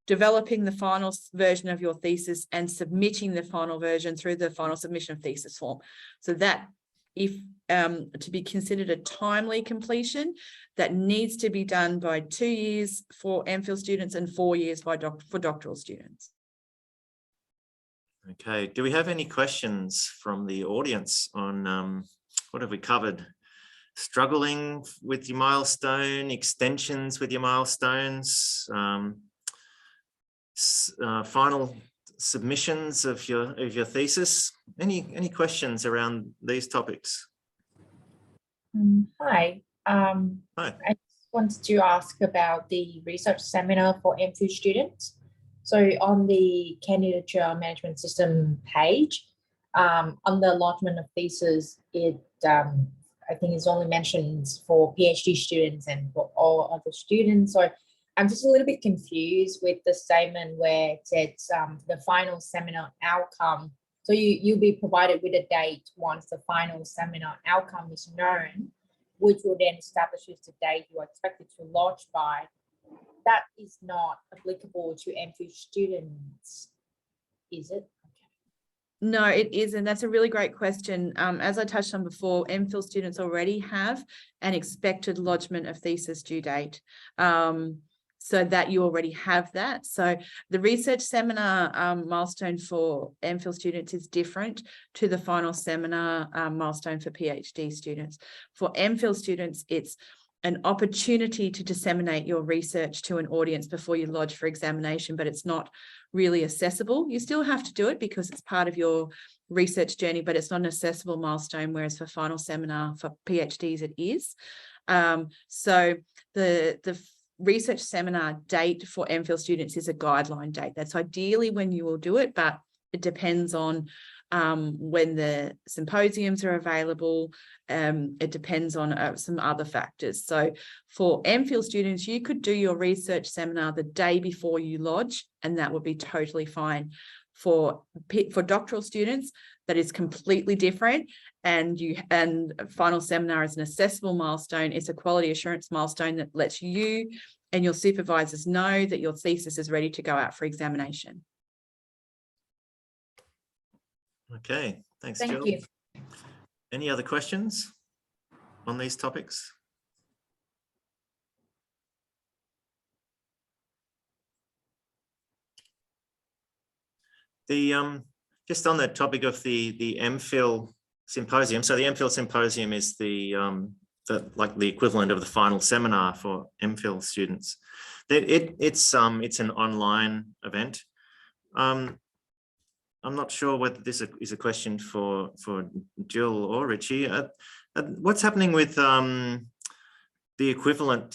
developing the final version of your thesis and submitting the final version through the final submission of thesis form. So that if to be considered a timely completion, that needs to be done by 2 years for MPhil students and 4 years for doctoral students. Okay, do we have any questions from the audience on what have we covered? Struggling with your milestone, extensions with your milestones, final submissions of your thesis. Any questions around these topics? Hi. Hi. I just wanted to ask about the research seminar for MPhil students. So on the candidature management system page, on the allotment of thesis, it I think it's only mentioned for PhD students and for all other students. So I'm just a little bit confused with the statement where it says the final seminar outcome. So you'll be provided with a date once the final seminar outcome is known, which will then establish the date you are expected to lodge by. That is not applicable to MPhil students, is it? No, it isn't. That's a really great question. As I touched on before, MPhil students already have an expected lodgement of thesis due date. So that you already have that. So the research seminar milestone for MPhil students is different to the final seminar milestone for PhD students. For MPhil students, it's an opportunity to disseminate your research to an audience before you lodge for examination, but it's not really accessible. You still have to do it because it's part of your research journey, but it's not an accessible milestone, whereas for final seminar for PhDs it is. So the research seminar date for MPhil students is a guideline date. That's ideally when you will do it, but it depends on when the symposiums are available. It depends on some other factors. So for MPhil students, you could do your research seminar the day before you lodge, and that would be totally fine. For doctoral students, that is completely different. And final seminar is an accessible milestone. It's a quality assurance milestone that lets you and your supervisors know that your thesis is ready to go out for examination. Okay, thanks, Thank Jill. you. Any other questions on these topics? Just on the topic of the MPhil symposium. So the MPhil symposium is the equivalent of the final seminar for MPhil students. It's an online event. I'm not sure whether this is a question for Jill or Richie. What's happening with the equivalent,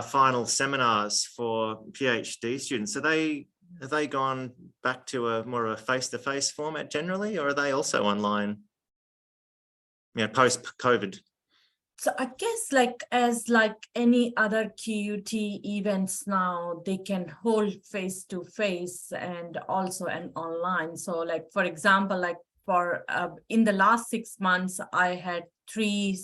final seminars for PhD students? Have they gone back to a more of a face-to-face format generally, or are they also online? Post-COVID. So I guess as any other QUT events now, they can hold face-to-face and also an online. So for example, in the last 6 months, I had 3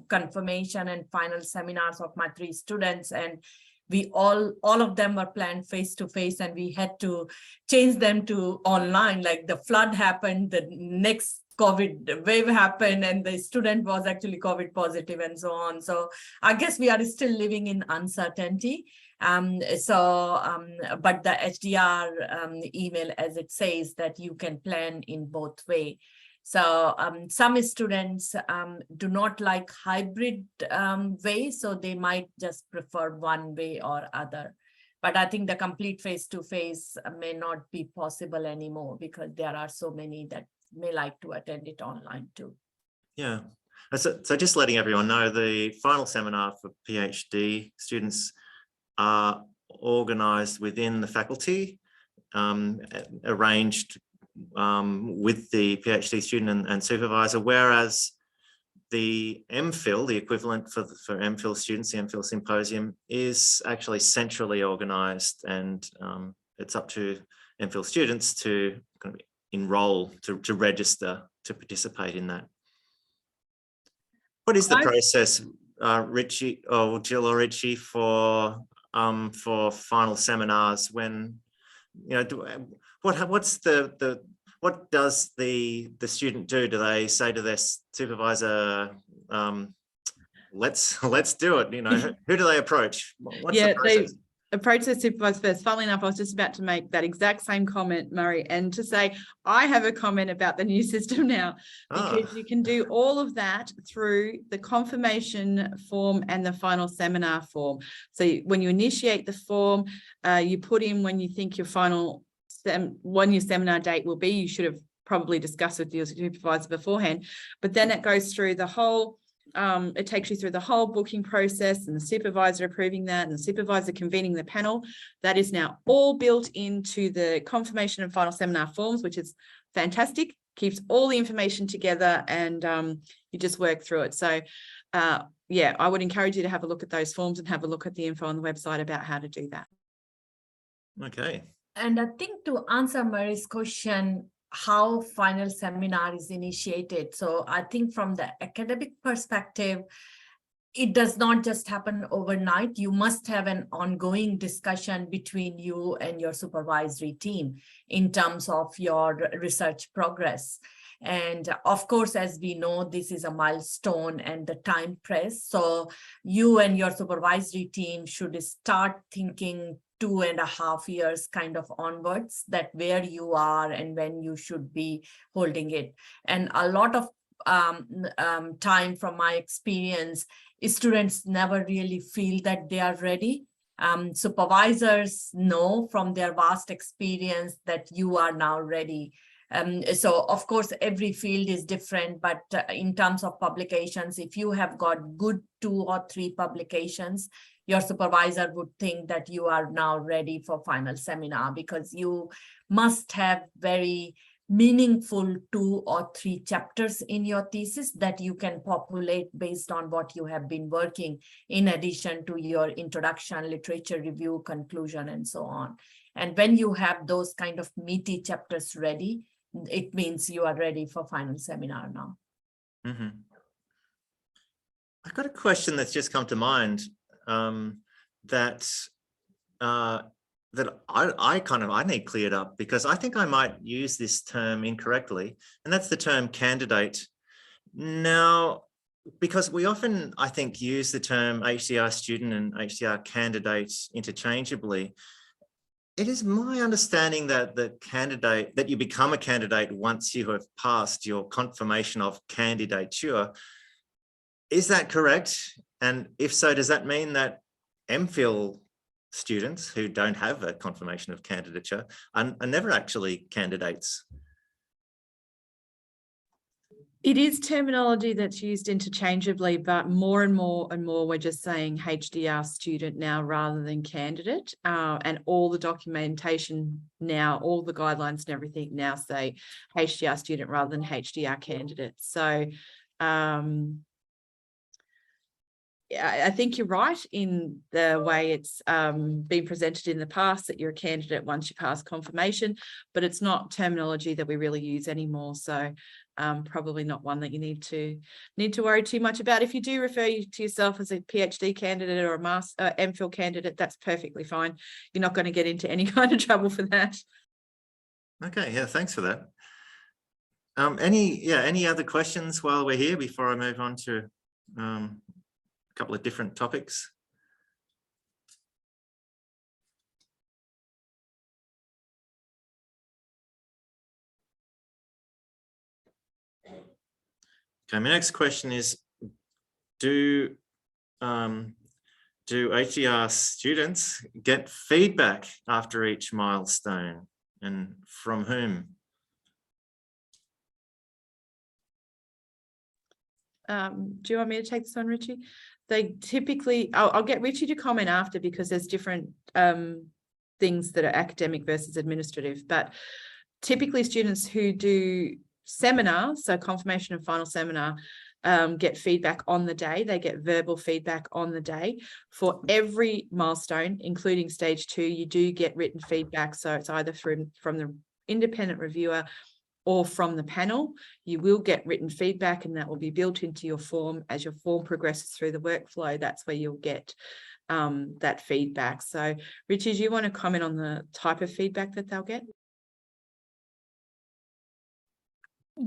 confirmation and final seminars of my 3 students, and we all of them were planned face-to-face, and we had to change them to online. Like the flood happened, the next COVID wave happened and the student was actually COVID positive and so on. So I guess we are still living in uncertainty. But the HDR email, as it says, that you can plan in both way. So some students do not like hybrid way, so they might just prefer one way or other. But I think the complete face-to-face may not be possible anymore because there are so many that may like to attend it online too. Yeah. So just letting everyone know, the final seminar for PhD students are organised within the faculty, arranged with the PhD student and supervisor, whereas the MPhil, the equivalent for MPhil students, the MPhil symposium, is actually centrally organised, and it's up to MPhil students to kind of enroll, to register, to participate in that. What is the process, Richie, or Jill or Richie, for final seminars? When, you know, what does the student do? Do they say to their supervisor, let's do it? You know, who do they approach? What's the process? They approach their supervisor first. Funnily enough, I was just about to make that exact same comment, Murray, and to say I have a comment about the new system now, because you can do all of that through the confirmation form and the final seminar form. So when you initiate the form, you put in when you think your final when your seminar date will be. You should have probably discussed with your supervisor beforehand, but then it goes through the whole, it takes you through the whole booking process, and the supervisor approving that, and the supervisor convening the panel. That is now all built into the confirmation and final seminar forms, which is fantastic, keeps all the information together, and you just work through it. So yeah, I would encourage you to have a look at those forms and have a look at the info on the website about how to do that. Okay. And I think to answer Mary's question, how final seminar is initiated. So I think from the academic perspective, it does not just happen overnight. You must have an ongoing discussion between you and your supervisory team in terms of your research progress. And of course, as we know, this is a milestone and the time press. So you and your supervisory team should start thinking 2.5 years kind of onwards, that where you are and when you should be holding it. And a lot of time from my experience, students never really feel that they are ready. Supervisors know from their vast experience that you are now ready. So of course, every field is different, but in terms of publications, if you have got good 2 or 3 publications, your supervisor would think that you are now ready for final seminar, because you must have very meaningful 2 or 3 chapters in your thesis that you can populate based on what you have been working, in addition to your introduction, literature review, conclusion, and so on. And when you have those kind of meaty chapters ready, it means you are ready for final seminar now. Mm-hmm. I've got a question that's just come to mind, that I need cleared up, because I think I might use this term incorrectly, and that's the term candidate. Now, because we often, I think, use the term HDR student and HDR candidate interchangeably. It is my understanding that that you become a candidate once you have passed your confirmation of candidature. Is that correct? And if so, does that mean that MPhil students who don't have a confirmation of candidature are never actually candidates? It is terminology that's used interchangeably, but more and more we're just saying HDR student now rather than candidate, and all the documentation now, all the guidelines and everything now say HDR student rather than HDR candidate. So I think you're right in the way it's been presented in the past, that you're a candidate once you pass confirmation, but it's not terminology that we really use anymore. So probably not one that you need to worry too much about. If you do refer to yourself as a PhD candidate or a MPhil candidate, that's perfectly fine. You're not going to get into any kind of trouble for that. Okay, yeah, thanks for that. Any other questions while we're here before I move on to a couple of different topics? Okay, my next question is, do HDR students get feedback after each milestone, and from whom? Do you want me to take this on, Richie? They typically, I'll get Richie to comment after, because there's different things that are academic versus administrative, but typically students who do seminars, so confirmation and final seminar, get feedback on the day. They get verbal feedback on the day. For every milestone, including stage 2, you do get written feedback. So it's either from the independent reviewer or from the panel. You will get written feedback, and that will be built into your form. As your form progresses through the workflow, that's where you'll get that feedback. So Richie, do you want to comment on the type of feedback that they'll get?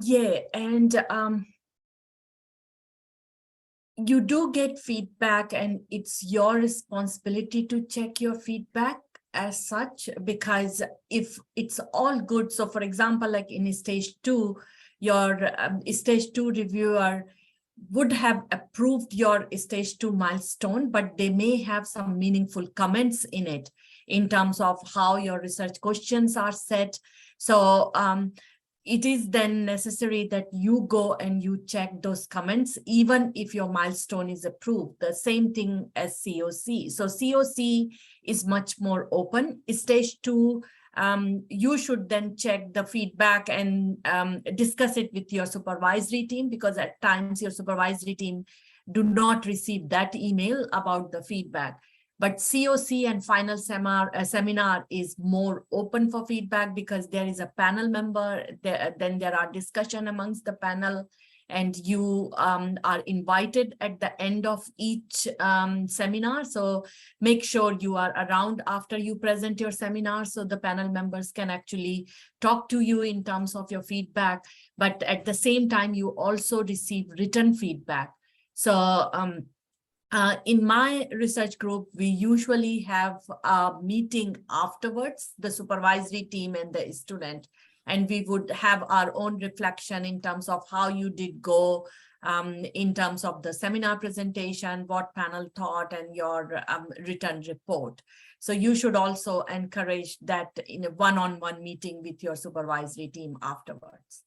Yeah, and you do get feedback, and it's your responsibility to check your feedback as such, because if it's all good, so for example, like in stage 2, your stage 2 reviewer would have approved your stage 2 milestone, but they may have some meaningful comments in it in terms of how your research questions are set. So it is then necessary that you go and you check those comments, even if your milestone is approved. The same thing as COC. So COC is much more open. Stage 2, you should then check the feedback and discuss it with your supervisory team, because at times your supervisory team do not receive that email about the feedback. But COC and final seminar is more open for feedback, because there is a panel member, then there are discussion amongst the panel, and you are invited at the end of each seminar. So make sure you are around after you present your seminar, so the panel members can actually talk to you in terms of your feedback. But at the same time, you also receive written feedback. So in my research group, we usually have a meeting afterwards, the supervisory team and the student, and we would have our own reflection in terms of how you did go, in terms of the seminar presentation, what panel thought, and your written report. So you should also encourage that in a one-on-one meeting with your supervisory team afterwards.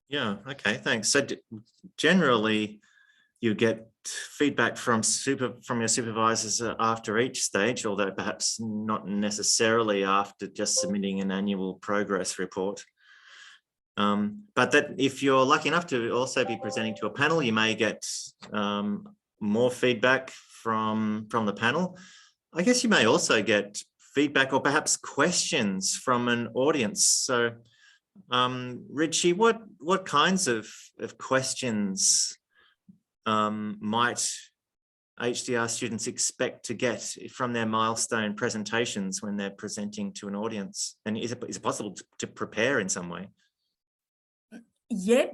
Yeah, okay, thanks. So generally, you get feedback from your supervisors after each stage, although perhaps not necessarily after just submitting an annual progress report. But that if you're lucky enough to also be presenting to a panel, you may get more feedback from the panel. I guess you may also get feedback or perhaps questions from an audience. So Richie, what kinds of questions might HDR students expect to get from their milestone presentations when they're presenting to an audience? And is it possible to prepare in some way? Yeah,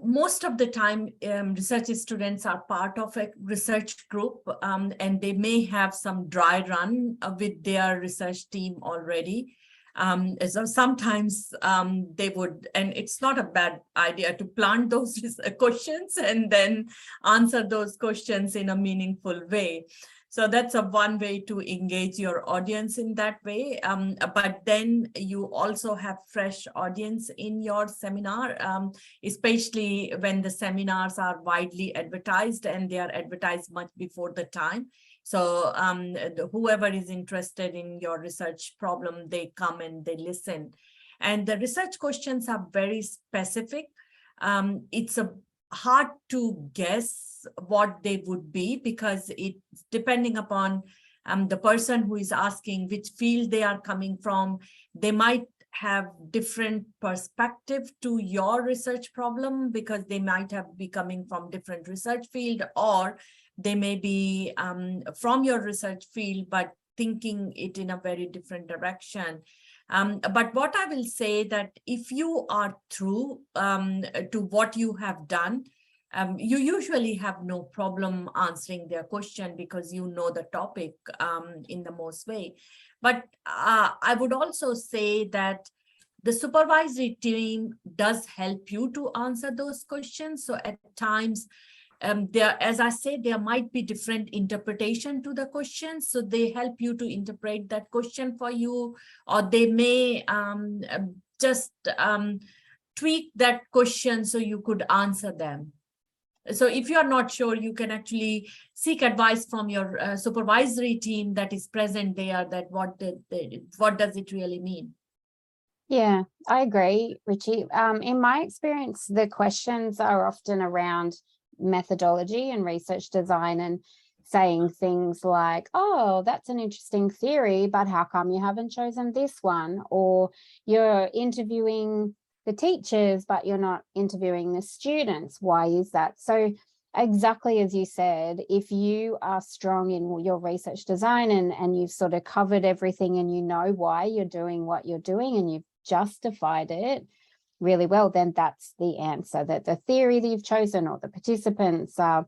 most of the time, research students are part of a research group, and they may have some dry run with their research team already. So sometimes they would, and it's not a bad idea to plant those questions and then answer those questions in a meaningful way. So that's one way to engage your audience in that way. But then you also have fresh audience in your seminar, especially when the seminars are widely advertised and they are advertised much before the time. So whoever is interested in your research problem, they come and they listen. And the research questions are very specific. It's hard to guess what they would be, because it's depending upon the person who is asking which field they are coming from. They might have different perspective to your research problem, because they might be coming from different research field, or they may be from your research field but thinking it in a very different direction. But what I will say that if you are true to what you have done, you usually have no problem answering their question because you know the topic in the most way. But I would also say that the supervisory team does help you to answer those questions. So at times, as I said, there might be different interpretation to the question. So they help you to interpret that question for you, or they may just tweak that question so you could answer them. So if you're not sure, you can actually seek advice from your supervisory team that is present there, that what does it really mean? Yeah, I agree, Richie. In my experience, the questions are often around methodology and research design, and saying things like, oh, that's an interesting theory, but how come you haven't chosen this one? Or you're interviewing the teachers, but you're not interviewing the students. Why is that? So exactly as you said, if you are strong in your research design and you've sort of covered everything and you know why you're doing what you're doing and you've justified it really well, then that's the answer, that the theory that you've chosen or the participants are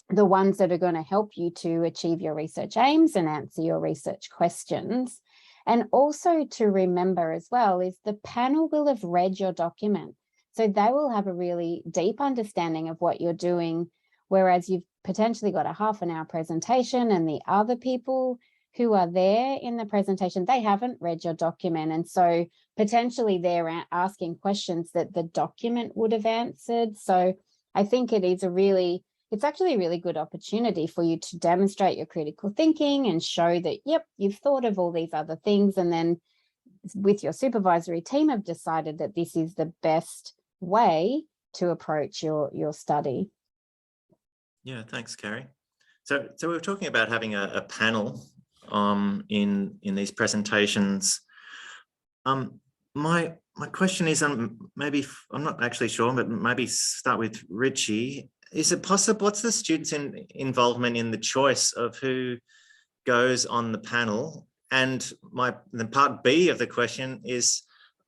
the ones that are going to help you to achieve your research aims and answer your research questions. And also to remember as well is the panel will have read your document. So they will have a really deep understanding of what you're doing, whereas you've potentially got a half-an-hour presentation and the other people who are there in the presentation, they haven't read your document. And so potentially they're asking questions that the document would have answered. So I think it is it's actually a really good opportunity for you to demonstrate your critical thinking and show that, yep, you've thought of all these other things. And then with your supervisory team have decided that this is the best way to approach your study. Yeah, thanks, Carrie. So we were talking about having a panel in these presentations. My question is, maybe I'm not actually sure, but maybe start with Richie. Is it possible? What's the students' involvement in the choice of who goes on the panel? And the part B of the question is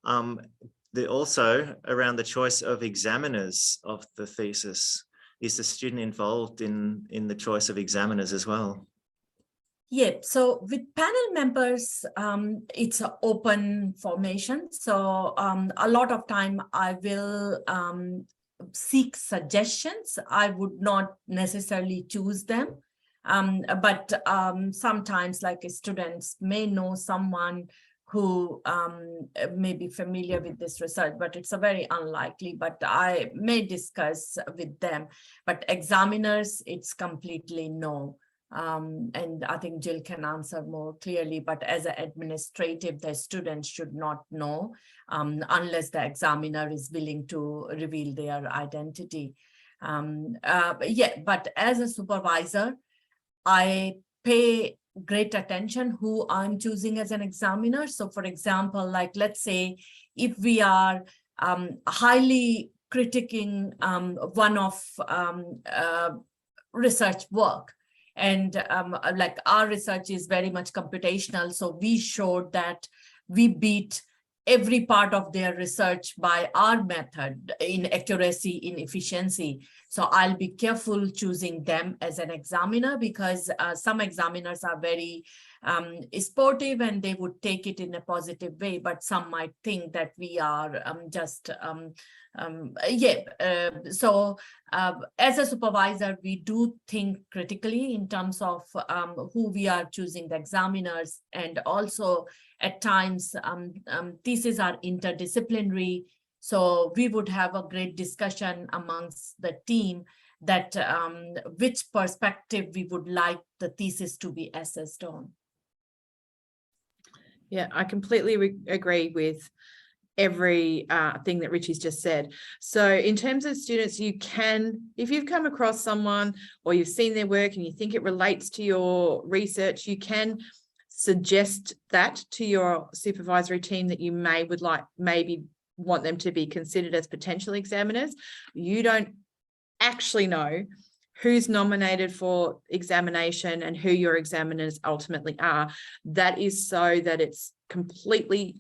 also around the choice of examiners of the thesis. Is the student involved in the choice of examiners as well? Yeah, so with panel members, it's an open formation. So a lot of time I will seek suggestions. I would not necessarily choose them. But sometimes, like students may know someone who may be familiar with this research, but it's a very unlikely, but I may discuss with them. But examiners, it's completely no. And I think Jill can answer more clearly, but as an administrative, the students should not know unless the examiner is willing to reveal their identity. Yeah, but as a supervisor, I pay great attention who I'm choosing as an examiner. So for example, like let's say if we are highly critiquing one of research work, and like our research is very much computational, so we showed that we beat every part of their research by our method in accuracy, in efficiency. So I'll be careful choosing them as an examiner, because some examiners are very sportive and they would take it in a positive way, but some might think that we are so as a supervisor, we do think critically in terms of who we are choosing the examiners, and also at times theses are interdisciplinary. So we would have a great discussion amongst the team that which perspective we would like the thesis to be assessed on. Yeah, I completely agree with every thing that Richie's just said. So in terms of students, you can, if you've come across someone or you've seen their work and you think it relates to your research, you can suggest that to your supervisory team that you maybe want them to be considered as potential examiners. You don't actually know who's nominated for examination and who your examiners ultimately are. That is so that it's completely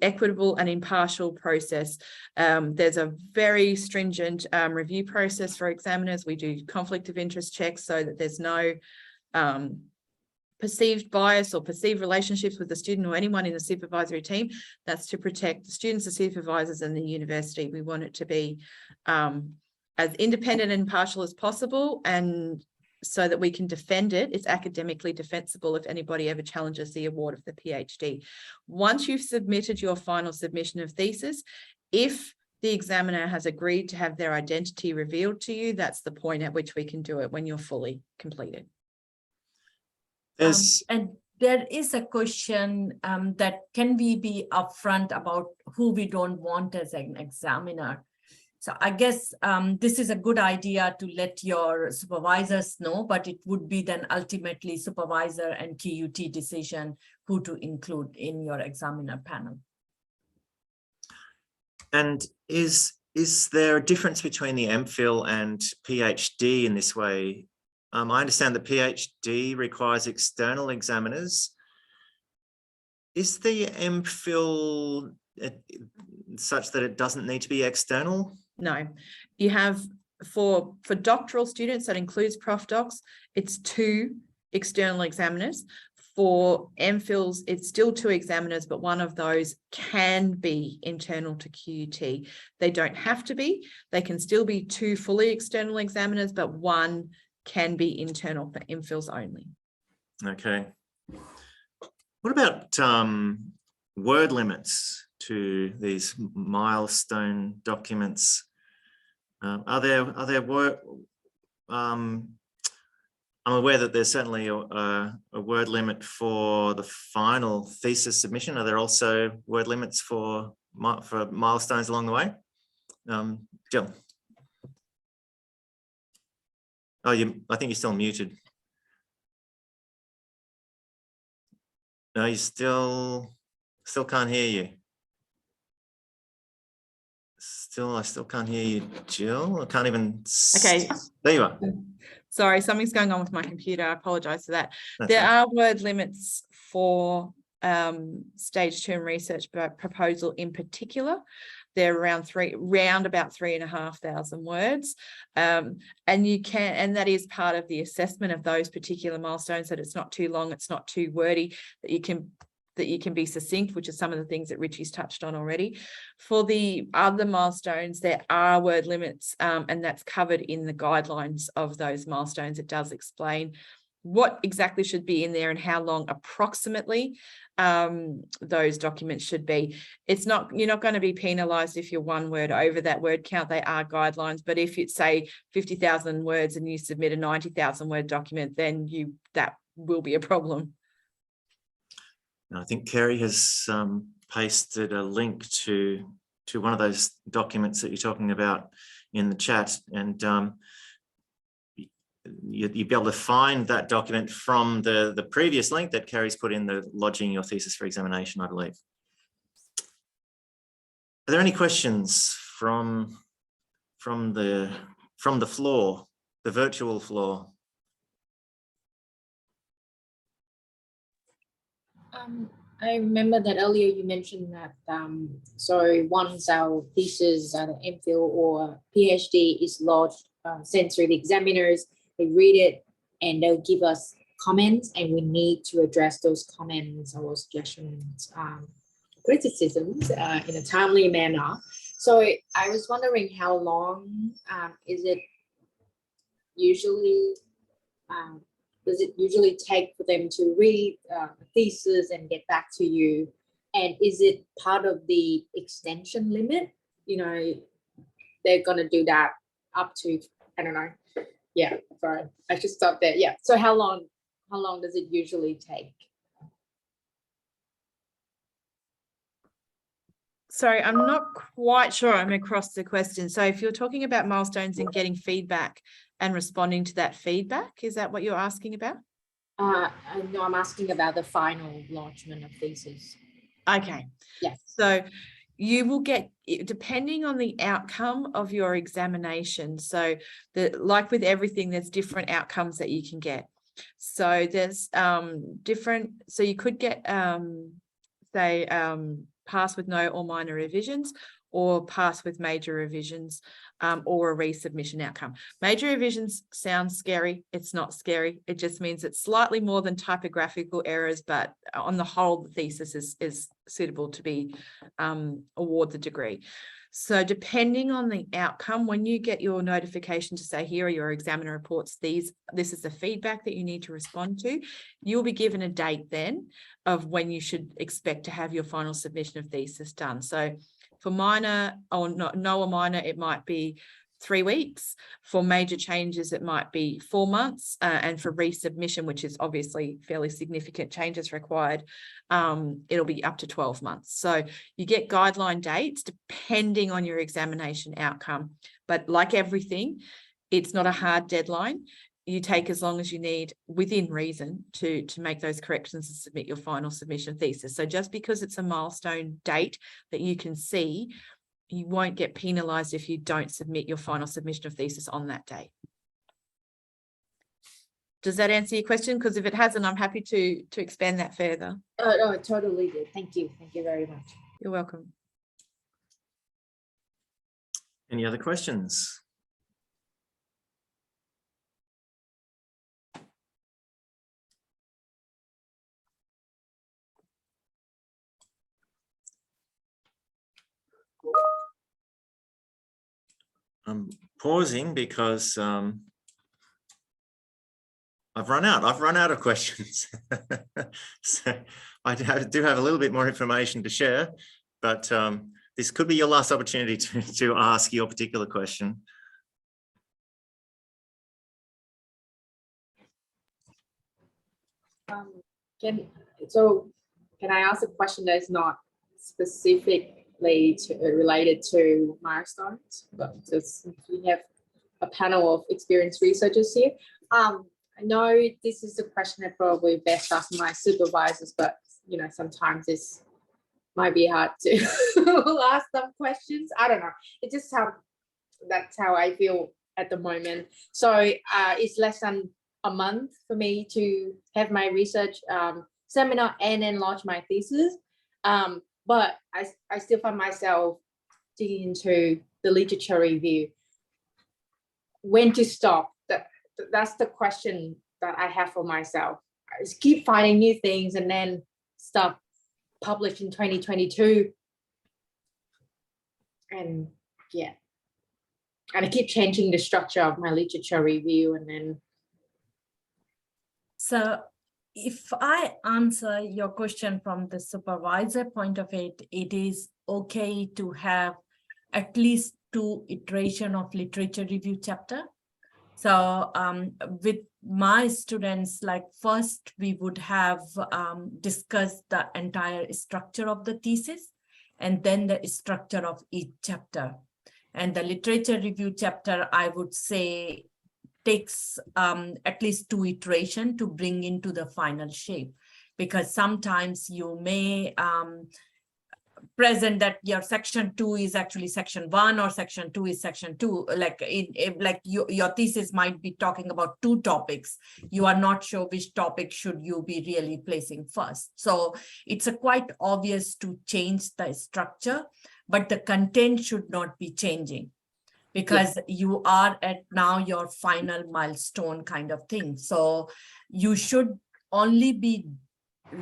equitable and impartial process. There's a very stringent review process for examiners. We do conflict of interest checks so that there's no perceived bias or perceived relationships with the student or anyone in the supervisory team. That's to protect the students, the supervisors, and the university. We want it to be as independent and impartial as possible, and so that we can defend it. It's academically defensible if anybody ever challenges the award of the PhD. Once you've submitted your final submission of thesis, if the examiner has agreed to have their identity revealed to you, that's the point at which we can do it, when you're fully completed. And there is a question that can we be upfront about who we don't want as an examiner? So I guess this is a good idea to let your supervisors know, but it would be then ultimately supervisor and QUT decision who to include in your examiner panel. And is there a difference between the MPhil and PhD in this way? I understand the PhD requires external examiners. Is the MPhil such that it doesn't need to be external? No, you have for doctoral students, that includes prof docs, it's 2 external examiners. For MPhils, it's still 2 examiners, but one of those can be internal to QUT. They don't have to be. They can still be 2 fully external examiners, but one can be internal for MPhils only. Okay. What about word limits to these milestone documents? Are there word? I'm aware that there's certainly a word limit for the final thesis submission. Are there also word limits for milestones along the way? Jill. Oh, I think you're still muted. No, you still can't hear you. I still can't hear you, Jill. I can't even. Okay. There you are. Sorry, something's going on with my computer. I apologize for that. That's There right. are word limits for stage 2 and research proposal in particular. They're around about 3,500 words. And that is part of the assessment of those particular milestones, that it's not too long, it's not too wordy, that you can be succinct, which is some of the things that Richie's touched on already. For the other milestones, there are word limits, and that's covered in the guidelines of those milestones. It does explain what exactly should be in there and how long approximately those documents should be. You're not going to be penalized if you're 1 word over that word count. They are guidelines, but if it's say 50,000 words and you submit a 90,000 word document, then that will be a problem. I think Kerry has pasted a link to one of those documents that you're talking about in the chat, and you'd be able to find that document from the previous link that Kerry's put in the lodging your thesis for examination, I believe. Are there any questions from the floor, the virtual floor? I remember that earlier you mentioned that so once our thesis, either MPhil or PhD is lodged, sent through the examiners, they read it and they'll give us comments, and we need to address those comments or suggestions, criticisms in a timely manner. So I was wondering how long is it usually, does it usually take for them to read the thesis and get back to you? And is it part of the extension limit? You know, they're going to do that up to, I don't know. Yeah, sorry, I should stop there. Yeah. So how long does it usually take? Sorry, I'm not quite sure I'm across the question. So if you're talking about milestones and getting feedback and responding to that feedback, is that what you're asking about? No, I'm asking about the final lodgement of thesis. Okay. Yes. So you will get, depending on the outcome of your examination. So like with everything, there's different outcomes that you can get. So there's different, so you could get say pass with no or minor revisions, or pass with major revisions, or a resubmission outcome. Major revisions sounds scary. It's not scary. It just means it's slightly more than typographical errors, but on the whole, the thesis is suitable to be award the degree. So depending on the outcome, when you get your notification to say, here are your examiner reports, this is the feedback that you need to respond to, you'll be given a date then of when you should expect to have your final submission of thesis done. So for minor or no or minor, it might be 3 weeks. For major changes, it might be 4 months. And for resubmission, which is obviously fairly significant changes required, it'll be up to 12 months. So you get guideline dates depending on your examination outcome. But like everything, it's not a hard deadline. You take as long as you need within reason to make those corrections and submit your final submission thesis. So just because it's a milestone date that you can see, you won't get penalized if you don't submit your final submission of thesis on that date. Does that answer your question? Because if it hasn't, I'm happy to expand that further. No, it totally did. Thank you. Thank you very much. You're welcome. Any other questions? I'm pausing because I've run out of questions. So I do have a little bit more information to share, but this could be your last opportunity to ask your particular question. Can I ask a question that is not specifically related to milestones, but just we have a panel of experienced researchers here. I know this is a question that probably best asked my supervisors, but you know, sometimes this might be hard to ask them questions. I don't know. It's just that's how I feel at the moment. So it's less than a month for me to have my research seminar and then launch my thesis. But I still find myself digging into the literature review. When to stop? That's the question that I have for myself. I just keep finding new things and then stuff published in 2022. And yeah. And I keep changing the structure of my literature review and then. So if I answer your question from the supervisor point of it, it is okay to have at least 2 iterations of literature review chapter. So with my students, like first we would have discussed the entire structure of the thesis and then the structure of each chapter. And the literature review chapter, I would say, takes at least 2 iterations to bring into the final shape, because sometimes you may present that your section 2 is actually section 1 or section 2 is section 2. Like your thesis might be talking about 2 topics. You are not sure which topic should you be really placing first. So it's quite obvious to change the structure, but the content should not be changing, because you are at now your final milestone kind of thing. So you should only be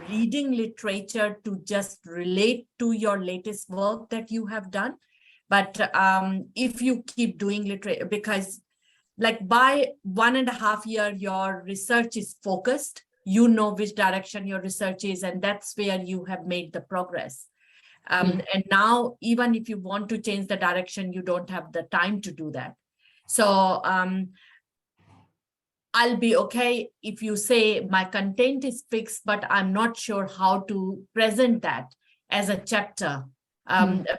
reading literature to just relate to your latest work that you have done. But if you keep doing literature, because like by 1.5 years, your research is focused, you know which direction your research is, and that's where you have made the progress. And now, even if you want to change the direction, you don't have the time to do that. So I'll be okay if you say my content is fixed, but I'm not sure how to present that as a chapter,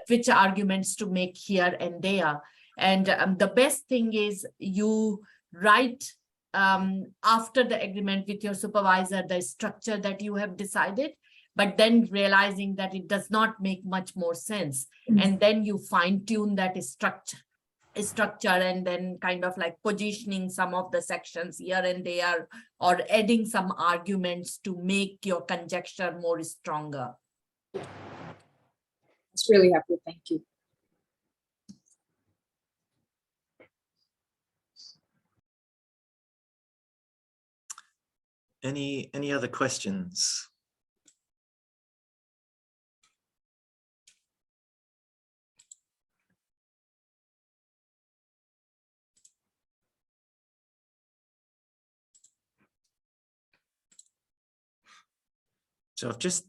which arguments to make here and there. And the best thing is you write after the agreement with your supervisor, the structure that you have decided, but then realizing that it does not make much more sense. And then you fine tune that structure and then kind of like positioning some of the sections here and there, or adding some arguments to make your conjecture more stronger. It's really helpful. Thank you. Any other questions? So I've just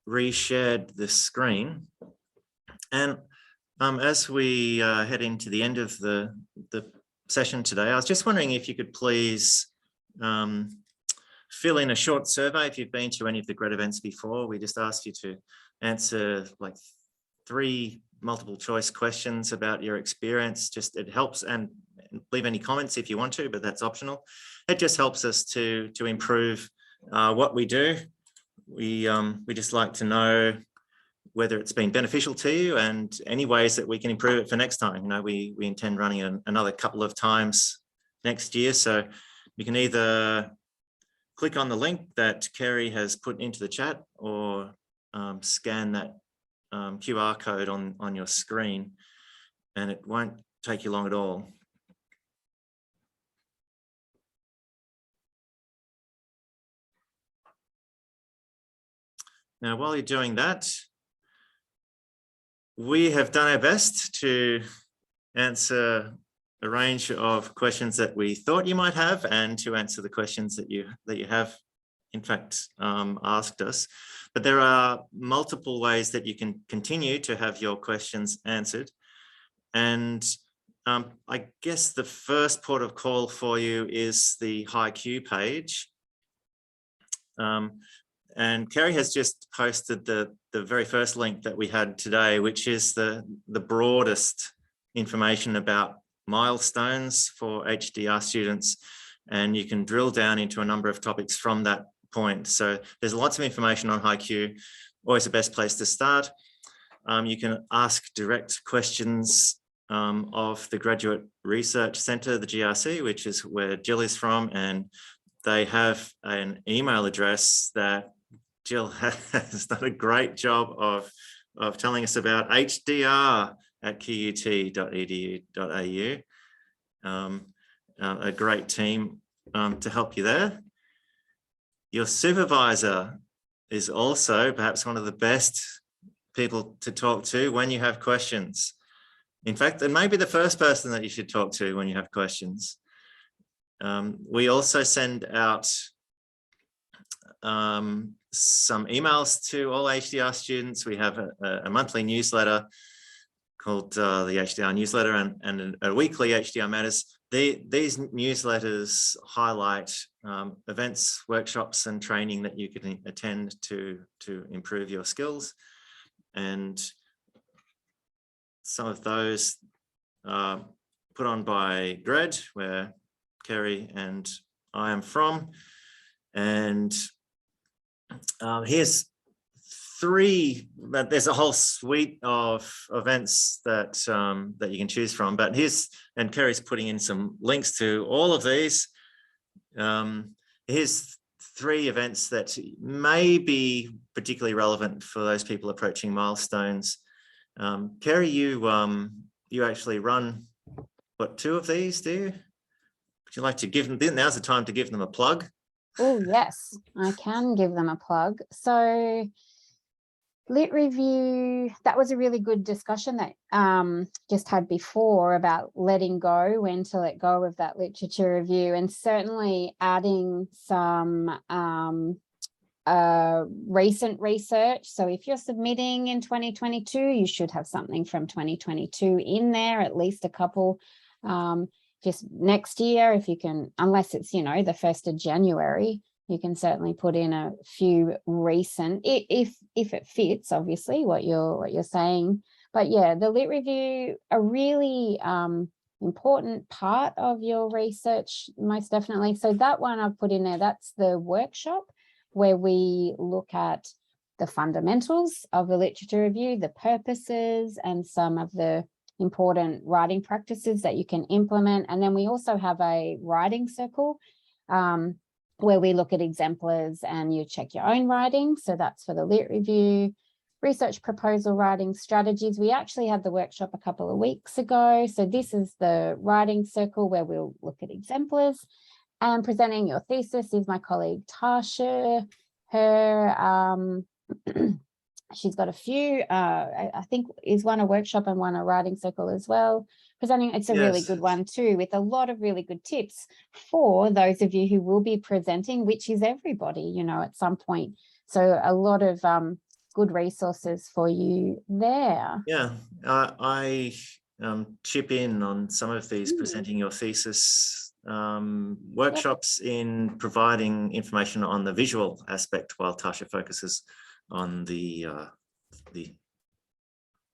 reshared the screen, and as we head into the end of the session today, I was just wondering if you could please fill in a short survey if you've been to any of the GRED events before. We just asked you to answer like 3 multiple choice questions about your experience. Just it helps, and leave any comments if you want to, but that's optional. It just helps us to improve what we do. We just like to know whether it's been beneficial to you and any ways that we can improve it for next time. You know, we intend running another couple of times next year, so you can either click on the link that Kerry has put into the chat, or scan that QR code on your screen, and it won't take you long at all. Now, while you're doing that, we have done our best to answer a range of questions that we thought you might have, and to answer the questions that you have, in fact, asked us. But there are multiple ways that you can continue to have your questions answered. And I guess the first port of call for you is the HiQ page. And Kerry has just posted the very first link that we had today, which is the broadest information about milestones for HDR students. And you can drill down into a number of topics from that point. So there's lots of information on HiQ, always the best place to start. You can ask direct questions of the Graduate Research Centre, the GRC, which is where Jill is from, and they have an email address that Jill has done a great job of telling us about, hdr@qut.edu.au. A great team to help you there. Your supervisor is also perhaps one of the best people to talk to when you have questions. In fact, and maybe the first person that you should talk to when you have questions. We also send out some emails to all HDR students. We have a monthly newsletter called the HDR newsletter, and a weekly HDR Matters. These newsletters highlight events, workshops, and training that you can attend to improve your skills. And some of those are put on by GRED, where Kerry and I am from. And here's 3, but there's a whole suite of events that that you can choose from. But and Kerry's putting in some links to all of these. Here's 3 events that may be particularly relevant for those people approaching milestones. Kerry, you actually run, what, 2 of these, do you? Would you like to give them, now's the time to give them a plug. Oh, yes, I can give them a plug. So Lit Review, that was a really good discussion that just had before about letting go, when to let go of that literature review, and certainly adding some recent research. So if you're submitting in 2022, you should have something from 2022 in there, at least a couple. Just next year, if you can, unless it's, you know, the 1st of January, you can certainly put in a few recent, if it fits, obviously, what you're saying. But yeah, the Lit Review, a really important part of your research, most definitely. So that one I've put in there, that's the workshop where we look at the fundamentals of a literature review, the purposes, and some of the important writing practices that you can implement. And then we also have a writing circle where we look at exemplars and you check your own writing. So that's for the Lit Review. research proposal writing strategies. We actually had the workshop a couple of weeks ago. So this is the writing circle where we'll look at exemplars. And presenting your thesis is my colleague Tasha. Her, she's got a few, I think is one a workshop and one a writing circle as well. Presenting, it's a really Yes. good one too, with a lot of really good tips for those of you who will be presenting, which is everybody, you know, at some point. So a lot of good resources for you there. Yeah, I chip in on some of these presenting your thesis workshops in providing information on the visual aspect, while Tasha focuses on the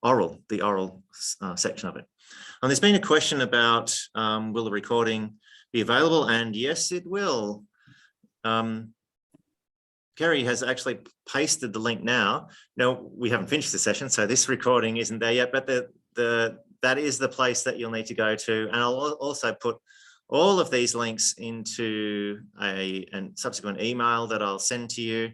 oral section of it. And there's been a question about will the recording be available? And yes, it will. Kerry has actually pasted the link now. Now, we haven't finished the session, so this recording isn't there yet, but that is the place that you'll need to go to. And I'll also put all of these links into a subsequent email that I'll send to you.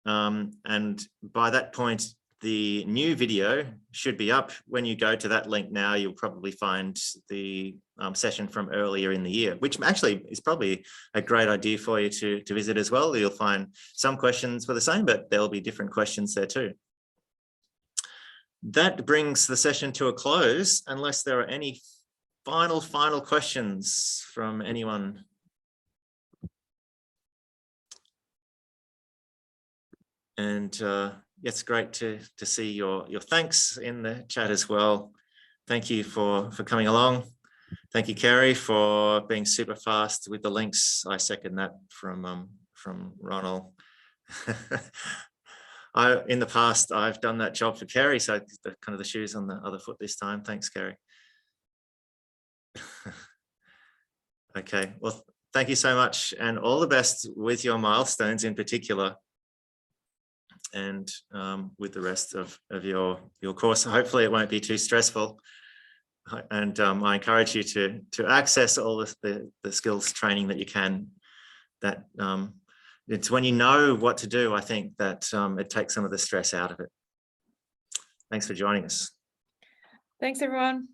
And by that point, the new video should be up. When you go to that link now, you'll probably find the session from earlier in the year, which actually is probably a great idea for you to visit as well. You'll find some questions were the same, but there'll be different questions there too. That brings the session to a close, unless there are any final questions from anyone. And it's great to see your thanks in the chat as well. Thank you for coming along. Thank you, Kerry, for being super fast with the links. I second that from Ronald. In the past, I've done that job for Kerry, so kind of the shoes on the other foot this time. Thanks, Kerry. Okay, well, thank you so much, and all the best with your milestones in particular, and with the rest of your course. Hopefully it won't be too stressful. And I encourage you to access all of the skills training that you can. That it's when you know what to do, I think, that it takes some of the stress out of it. Thanks for joining us. Thanks, everyone.